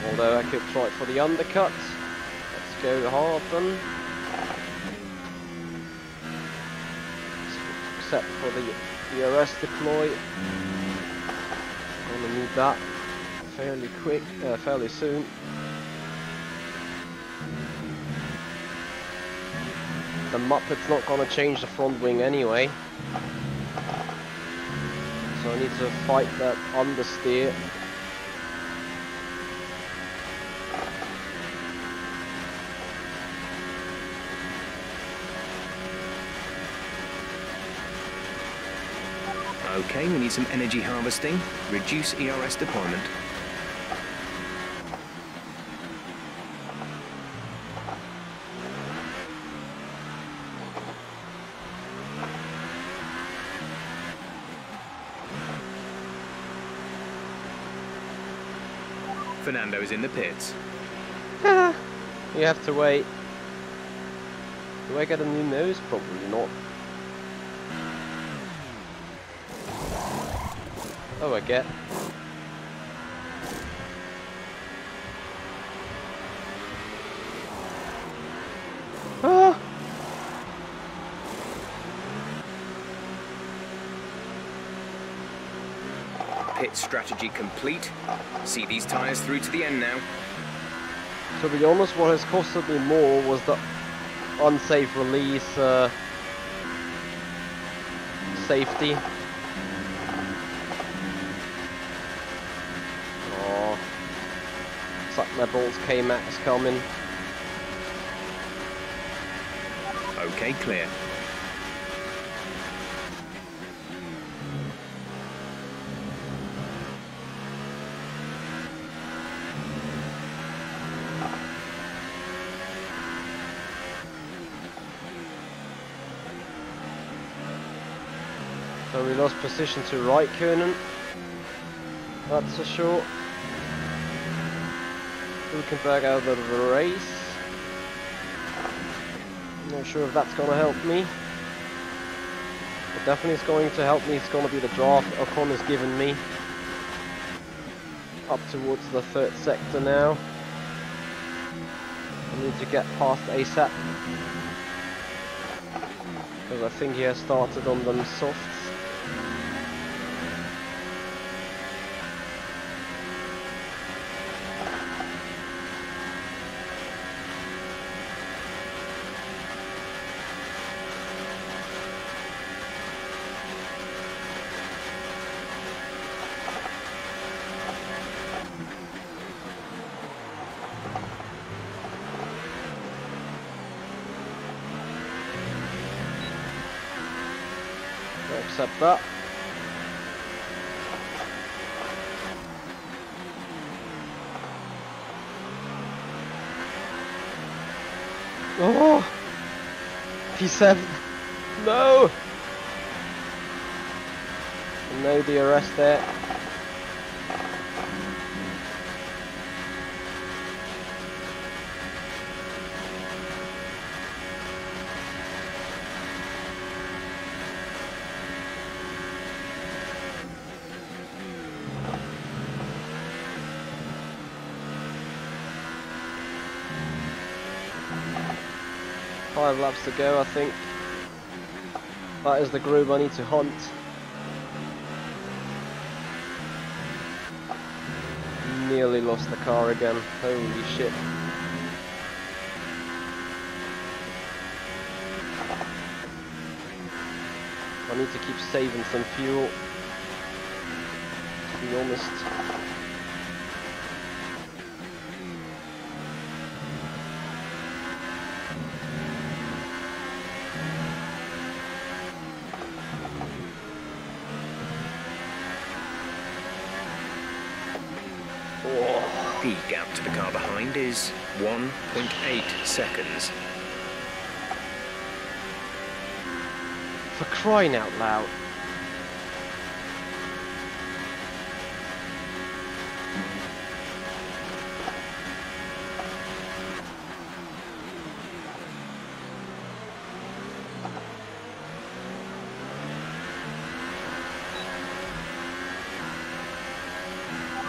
Although I could try for the undercut. Let's go hard then. Except for the ERS deploy. I'm gonna need that fairly soon. The Muppet's not gonna change the front wing anyway. So I need to fight that understeer. Okay, we need some energy harvesting. Reduce ERS deployment. Fernando is in the pits. You have to wait. Do I get a new nose? Probably not. Oh, I get. Ah! Pit strategy complete. See these tyres through to the end now. To be honest, what has costed me more was the unsafe release safety. Oh, looks like my balls K-Max coming. Okay, clear. So we lost position to Raikkonen, that's for sure. Hülkenberg out of the race. Not sure if that's going to help me. But definitely it's going to help me. It's going to be the draft Ocon has given me. Up towards the third sector now. I need to get past ASAP. Because I think he has started on them softs. Accept that. Oh, P7. No. No DRS there. Five laps to go, I think. That is the group I need to hunt. Nearly lost the car again. Holy shit. I need to keep saving some fuel, to be honest. The gap to the car behind is 1.8 seconds. For crying out loud.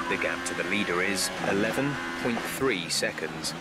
The gap to the leader is 11.3 seconds.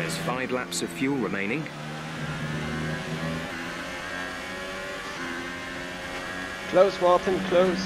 There's 5 laps of fuel remaining. Close, Martin, close.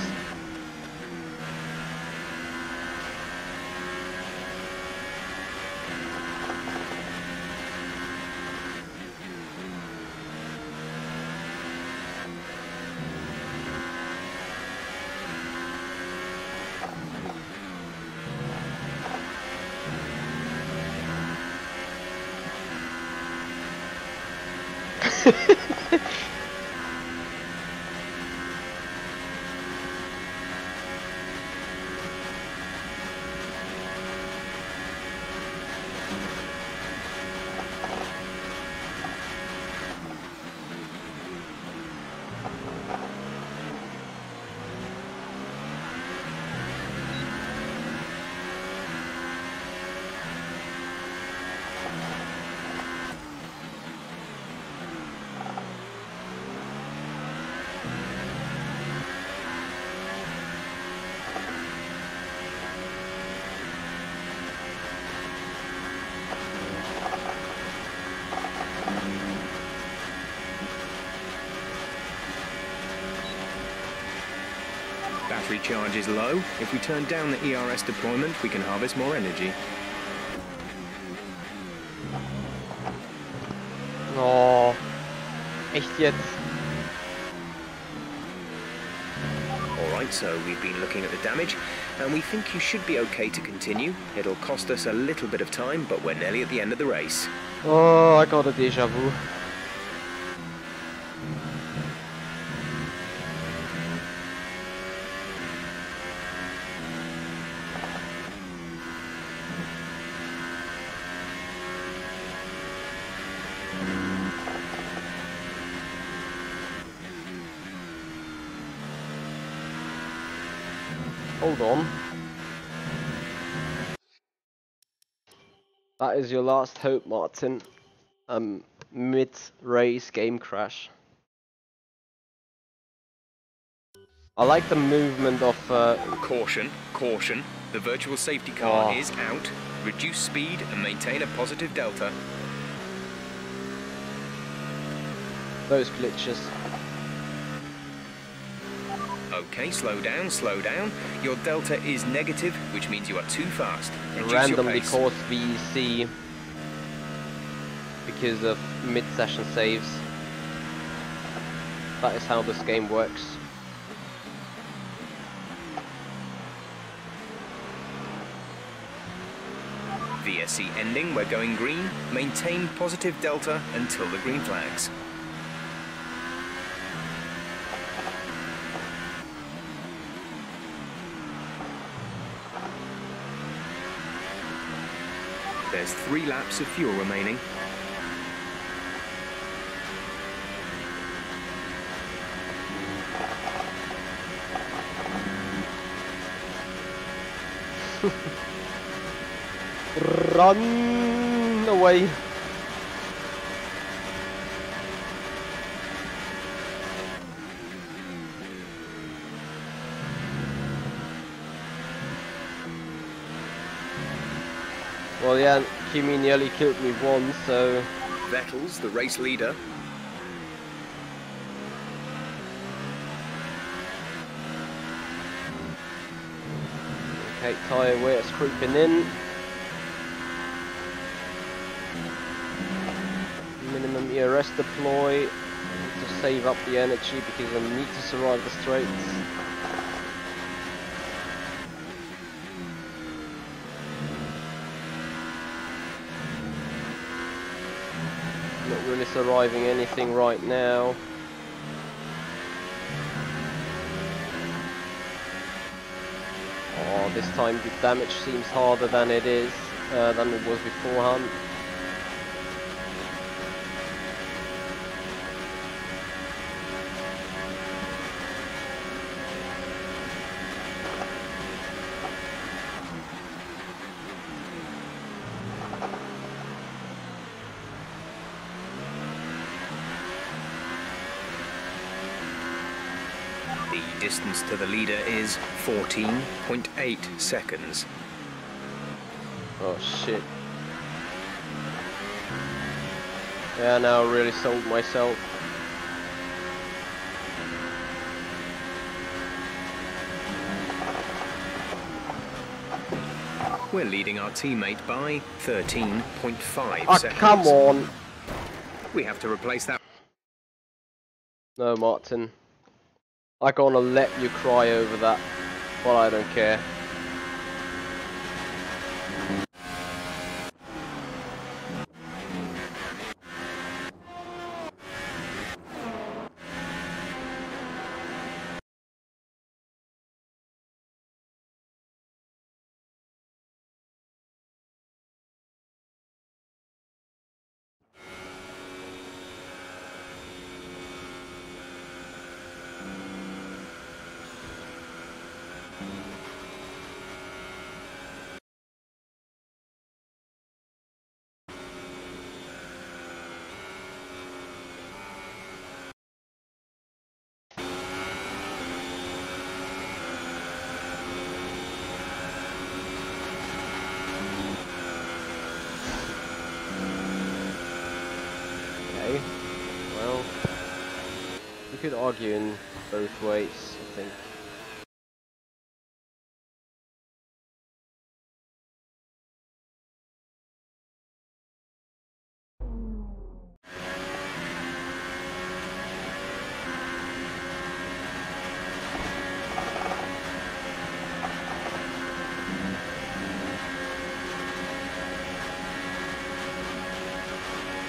Battery charge is low. If we turn down the ERS deployment, we can harvest more energy. Oh, echt jetzt? Alright, so we've been looking at the damage, and we think you should be okay to continue. It'll cost us a little bit of time, but we're nearly at the end of the race. Oh, I got a déjà vu. Hold on. That is your last hope, Martin. Mid-race game crash. I like the movement of... Caution, caution. The virtual safety car Oh. is out. Reduce speed and maintain a positive delta. those glitches. Okay, slow down, slow down. Your delta is negative, which means you are too fast. Reduce your Randomly pace. caused VEC because of mid-session saves. That is how this game works. VSC ending, we're going green. Maintain positive delta until the green flags. There's 3 laps of fuel remaining. Run away. Well, yeah, Kimi nearly killed me once, so... Vettel's the race leader. Okay, tyre weight's creeping in. Minimum ERS deploy to save up the energy because I need to survive the straights. Not really surviving anything right now. Oh, this time the damage seems harder than it is, than it was beforehand. The distance to the leader is 14.8 seconds. Oh shit. Yeah, now I really sold myself. We're leading our teammate by 13.5 Oh, seconds. come on! We have to replace that. No, Martin. I'm gonna let you cry over that, but I don't care. Okay, well, you could argue in both ways, I think.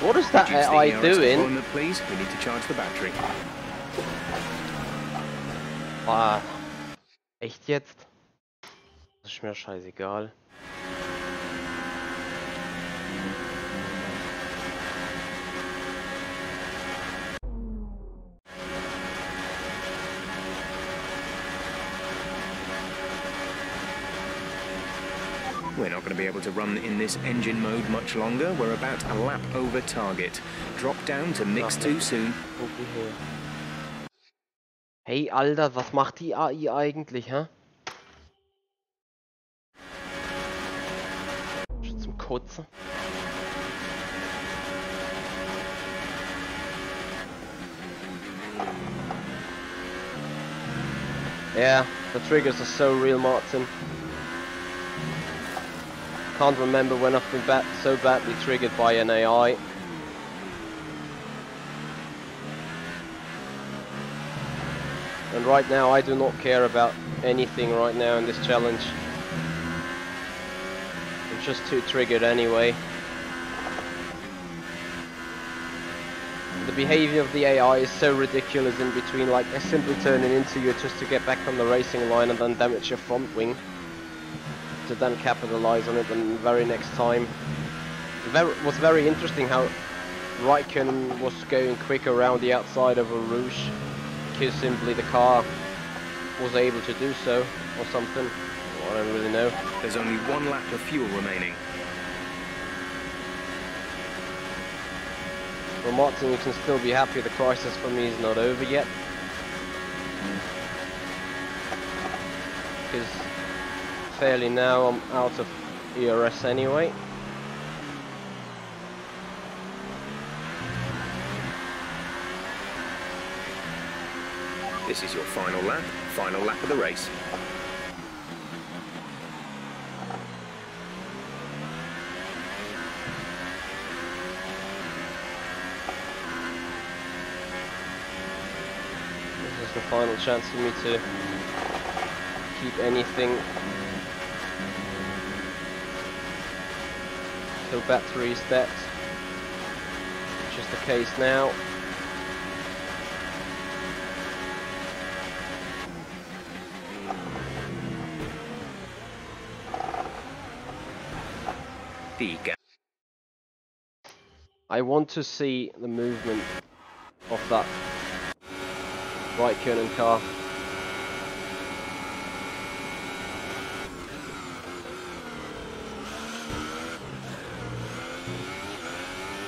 What is that Reduce the AI ERS doing? deployment, please. We need to charge the battery. Ah, echt jetzt? Das ist mir scheißegal. We're not going to be able to run in this engine mode much longer. We're about a lap over target. Drop down to mix too soon. Hey Alter, was macht die AI eigentlich, hä? Schon zum Kotzen. Yeah, the triggers are so real, Martin. Can't remember when I've been so badly triggered by an AI. And right now I do not care about anything right now in this challenge. I'm just too triggered anyway. The behavior of the AI is so ridiculous in between, like they're simply turning into you just to get back on the racing line and then damage your front wing. To then capitalize on it the very next time. It was very interesting how Raikkonen was going quick around the outside of a Rouge because simply the car was able to do so or something. Well, I don't really know. There's only one lap of fuel remaining. For Martin, you can still be happy the crisis for me is not over yet. Because fairly now I'm out of ERS anyway. This is your final lap of the race. This is the final chance for me to keep anything till battery is dead, which is the case now. I want to see the movement of that Raikkonen car.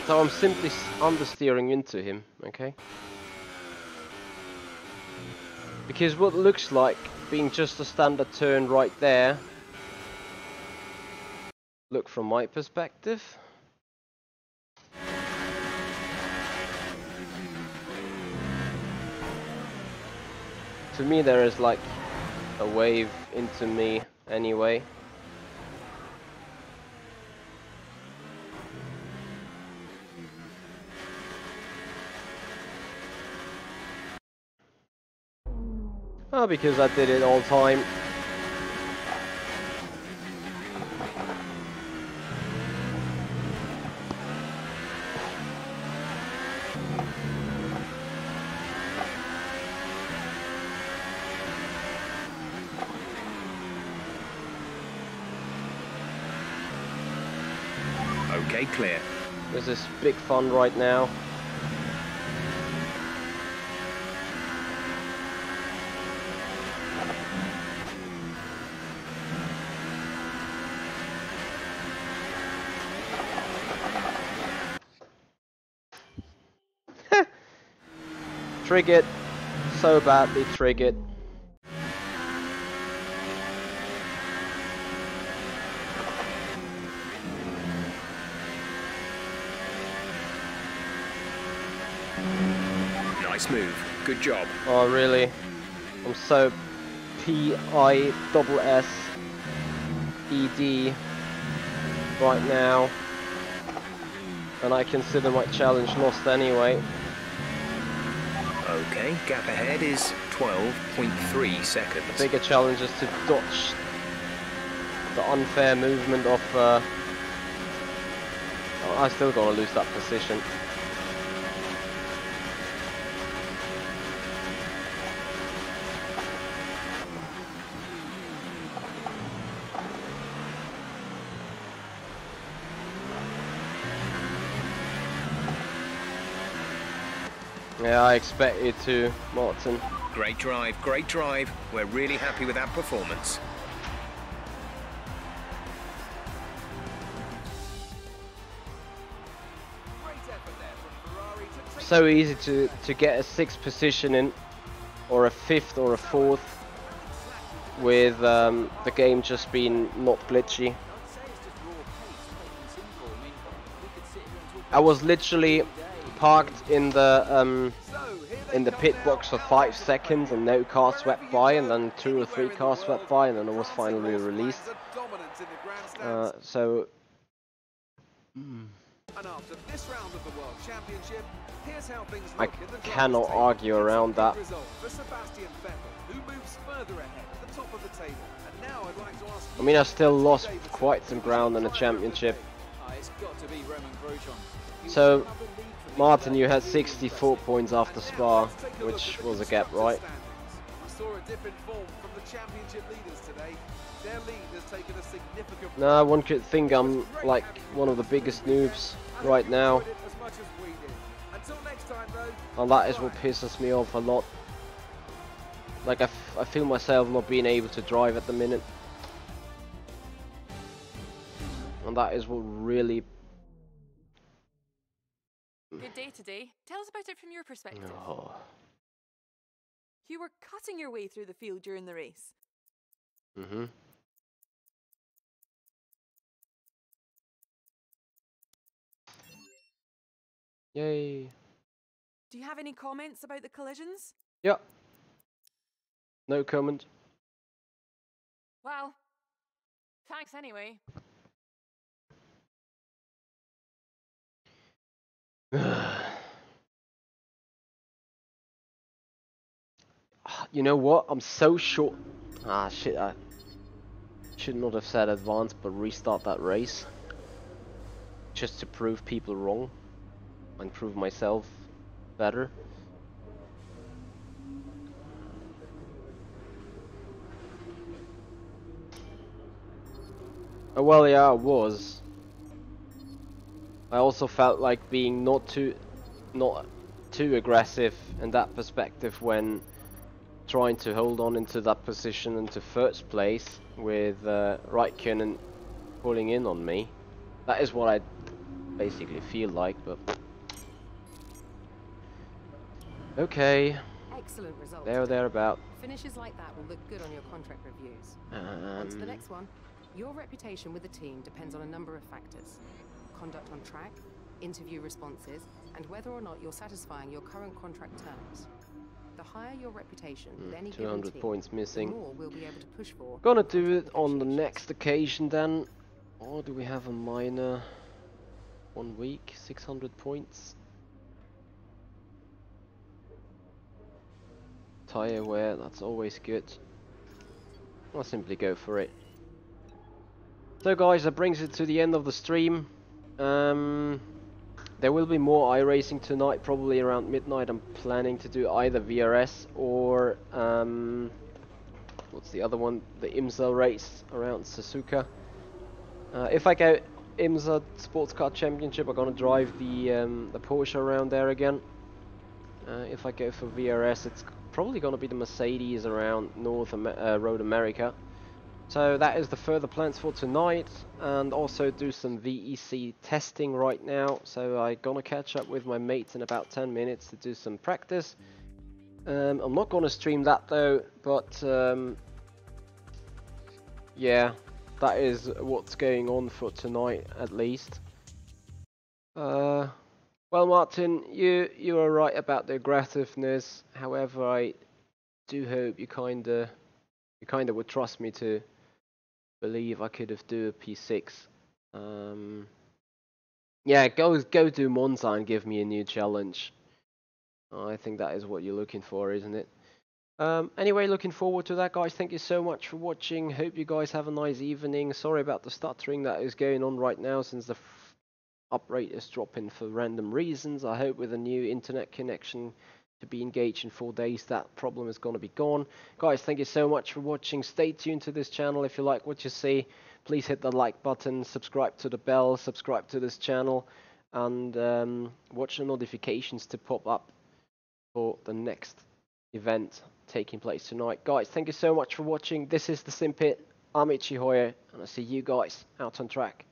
So I'm simply understeering into him, okay? Because what looks like being just a standard turn right there, look from my perspective, to me there is like a wave into me anyway. Oh, because I did it all time. Okay, clear. This is big fun right now. Triggered. So badly triggered. Nice move. Good job. Oh really? I'm so PISSED right now. And I consider my challenge lost anyway. Okay, gap ahead is 12.3 seconds. The bigger challenge is to dodge the unfair movement of... oh, I'm still gonna lose that position. Yeah, I expect you to, Martin. Great drive, great drive. We're really happy with that performance. Great effort there from Ferrari to take So easy to get a 6th position in, or a 5th or a 4th, with the game just being not glitchy. I was literally parked in the pit box for 5 seconds and no car swept by, and then 2 or 3 cars swept by, and then I was finally released. So And after this round of the World Championship, here's how things I look in the cannot drivers' table. argue around that. Result for Sebastian Vettel, who moves further ahead at the top of the table. And now I'd like to ask I mean, I still lost quite some ground in the championship. It's got to be Roman Grosjean. So Martin, you had 64 points after Spa, which was a gap, right? We saw a dip in form from the championship leaders today. Their lead has taken a significant... No, one could think I'm like one of the biggest noobs right now, As much as we did. Until next time, though, and that is what pisses me off a lot. Like I feel myself not being able to drive at the minute, and that is what really... Good day today. Tell us about it from your perspective. Oh. You were cutting your way through the field during the race. Mm-hmm. Yay. Do you have any comments about the collisions? Yep. No comment. Well, thanks anyway. You know what? I'm so short. Ah, shit. I should not have said advance, but restart that race. Just to prove people wrong. And prove myself better. Oh, well, yeah, I was. I also felt like being not too aggressive in that perspective when trying to hold on into that position into first place with Raikkonen pulling in on me. That is what I basically feel like, but okay. Excellent result. There or thereabout. Finishes like that will look good on your contract reviews. On to the next one. Your reputation with the team depends on a number of factors. Conduct on track, interview responses, and whether or not you're satisfying your current contract terms. The higher your reputation with any given 200 team, points the missing. more we'll be able to push for. Gonna in do it contract on the negotiations. next occasion then. Or do we have a minor 1 week, 600 points? Tire wear, that's always good. I'll simply go for it. So guys, that brings it to the end of the stream. There will be more iRacing tonight, probably around midnight. I'm planning to do either VRS or what's the other one? The IMSA race around Suzuka. If I go IMSA Sports Car Championship, I'm gonna drive the Porsche around there again. If I go for VRS, it's probably gonna be the Mercedes around Road America. So that is the further plans for tonight, and also do some VEC testing right now. So I'm gonna catch up with my mates in about 10 minutes to do some practice. I'm not gonna stream that though, but yeah, that is what's going on for tonight at least. Well, Martin, you are right about the aggressiveness. However, I do hope you kinda would trust me to believe I could have do a P6. Yeah, go do Monza and give me a new challenge. I think that is what you're looking for, isn't it? Anyway, looking forward to that, guys. Thank you so much for watching. Hope you guys have a nice evening. Sorry about the stuttering that is going on right now since the up rate is dropping for random reasons. I hope with a new internet connection to be engaged in 4 days, that problem is going to be gone. Guys, thank you so much for watching. Stay tuned to this channel. If you like what you see, please hit the like button, subscribe to the bell, subscribe to this channel, and watch the notifications to pop up for the next event taking place tonight. Guys, thank you so much for watching. This is the Simpit. I'm Ichi Hoyer, and I'll see you guys out on track.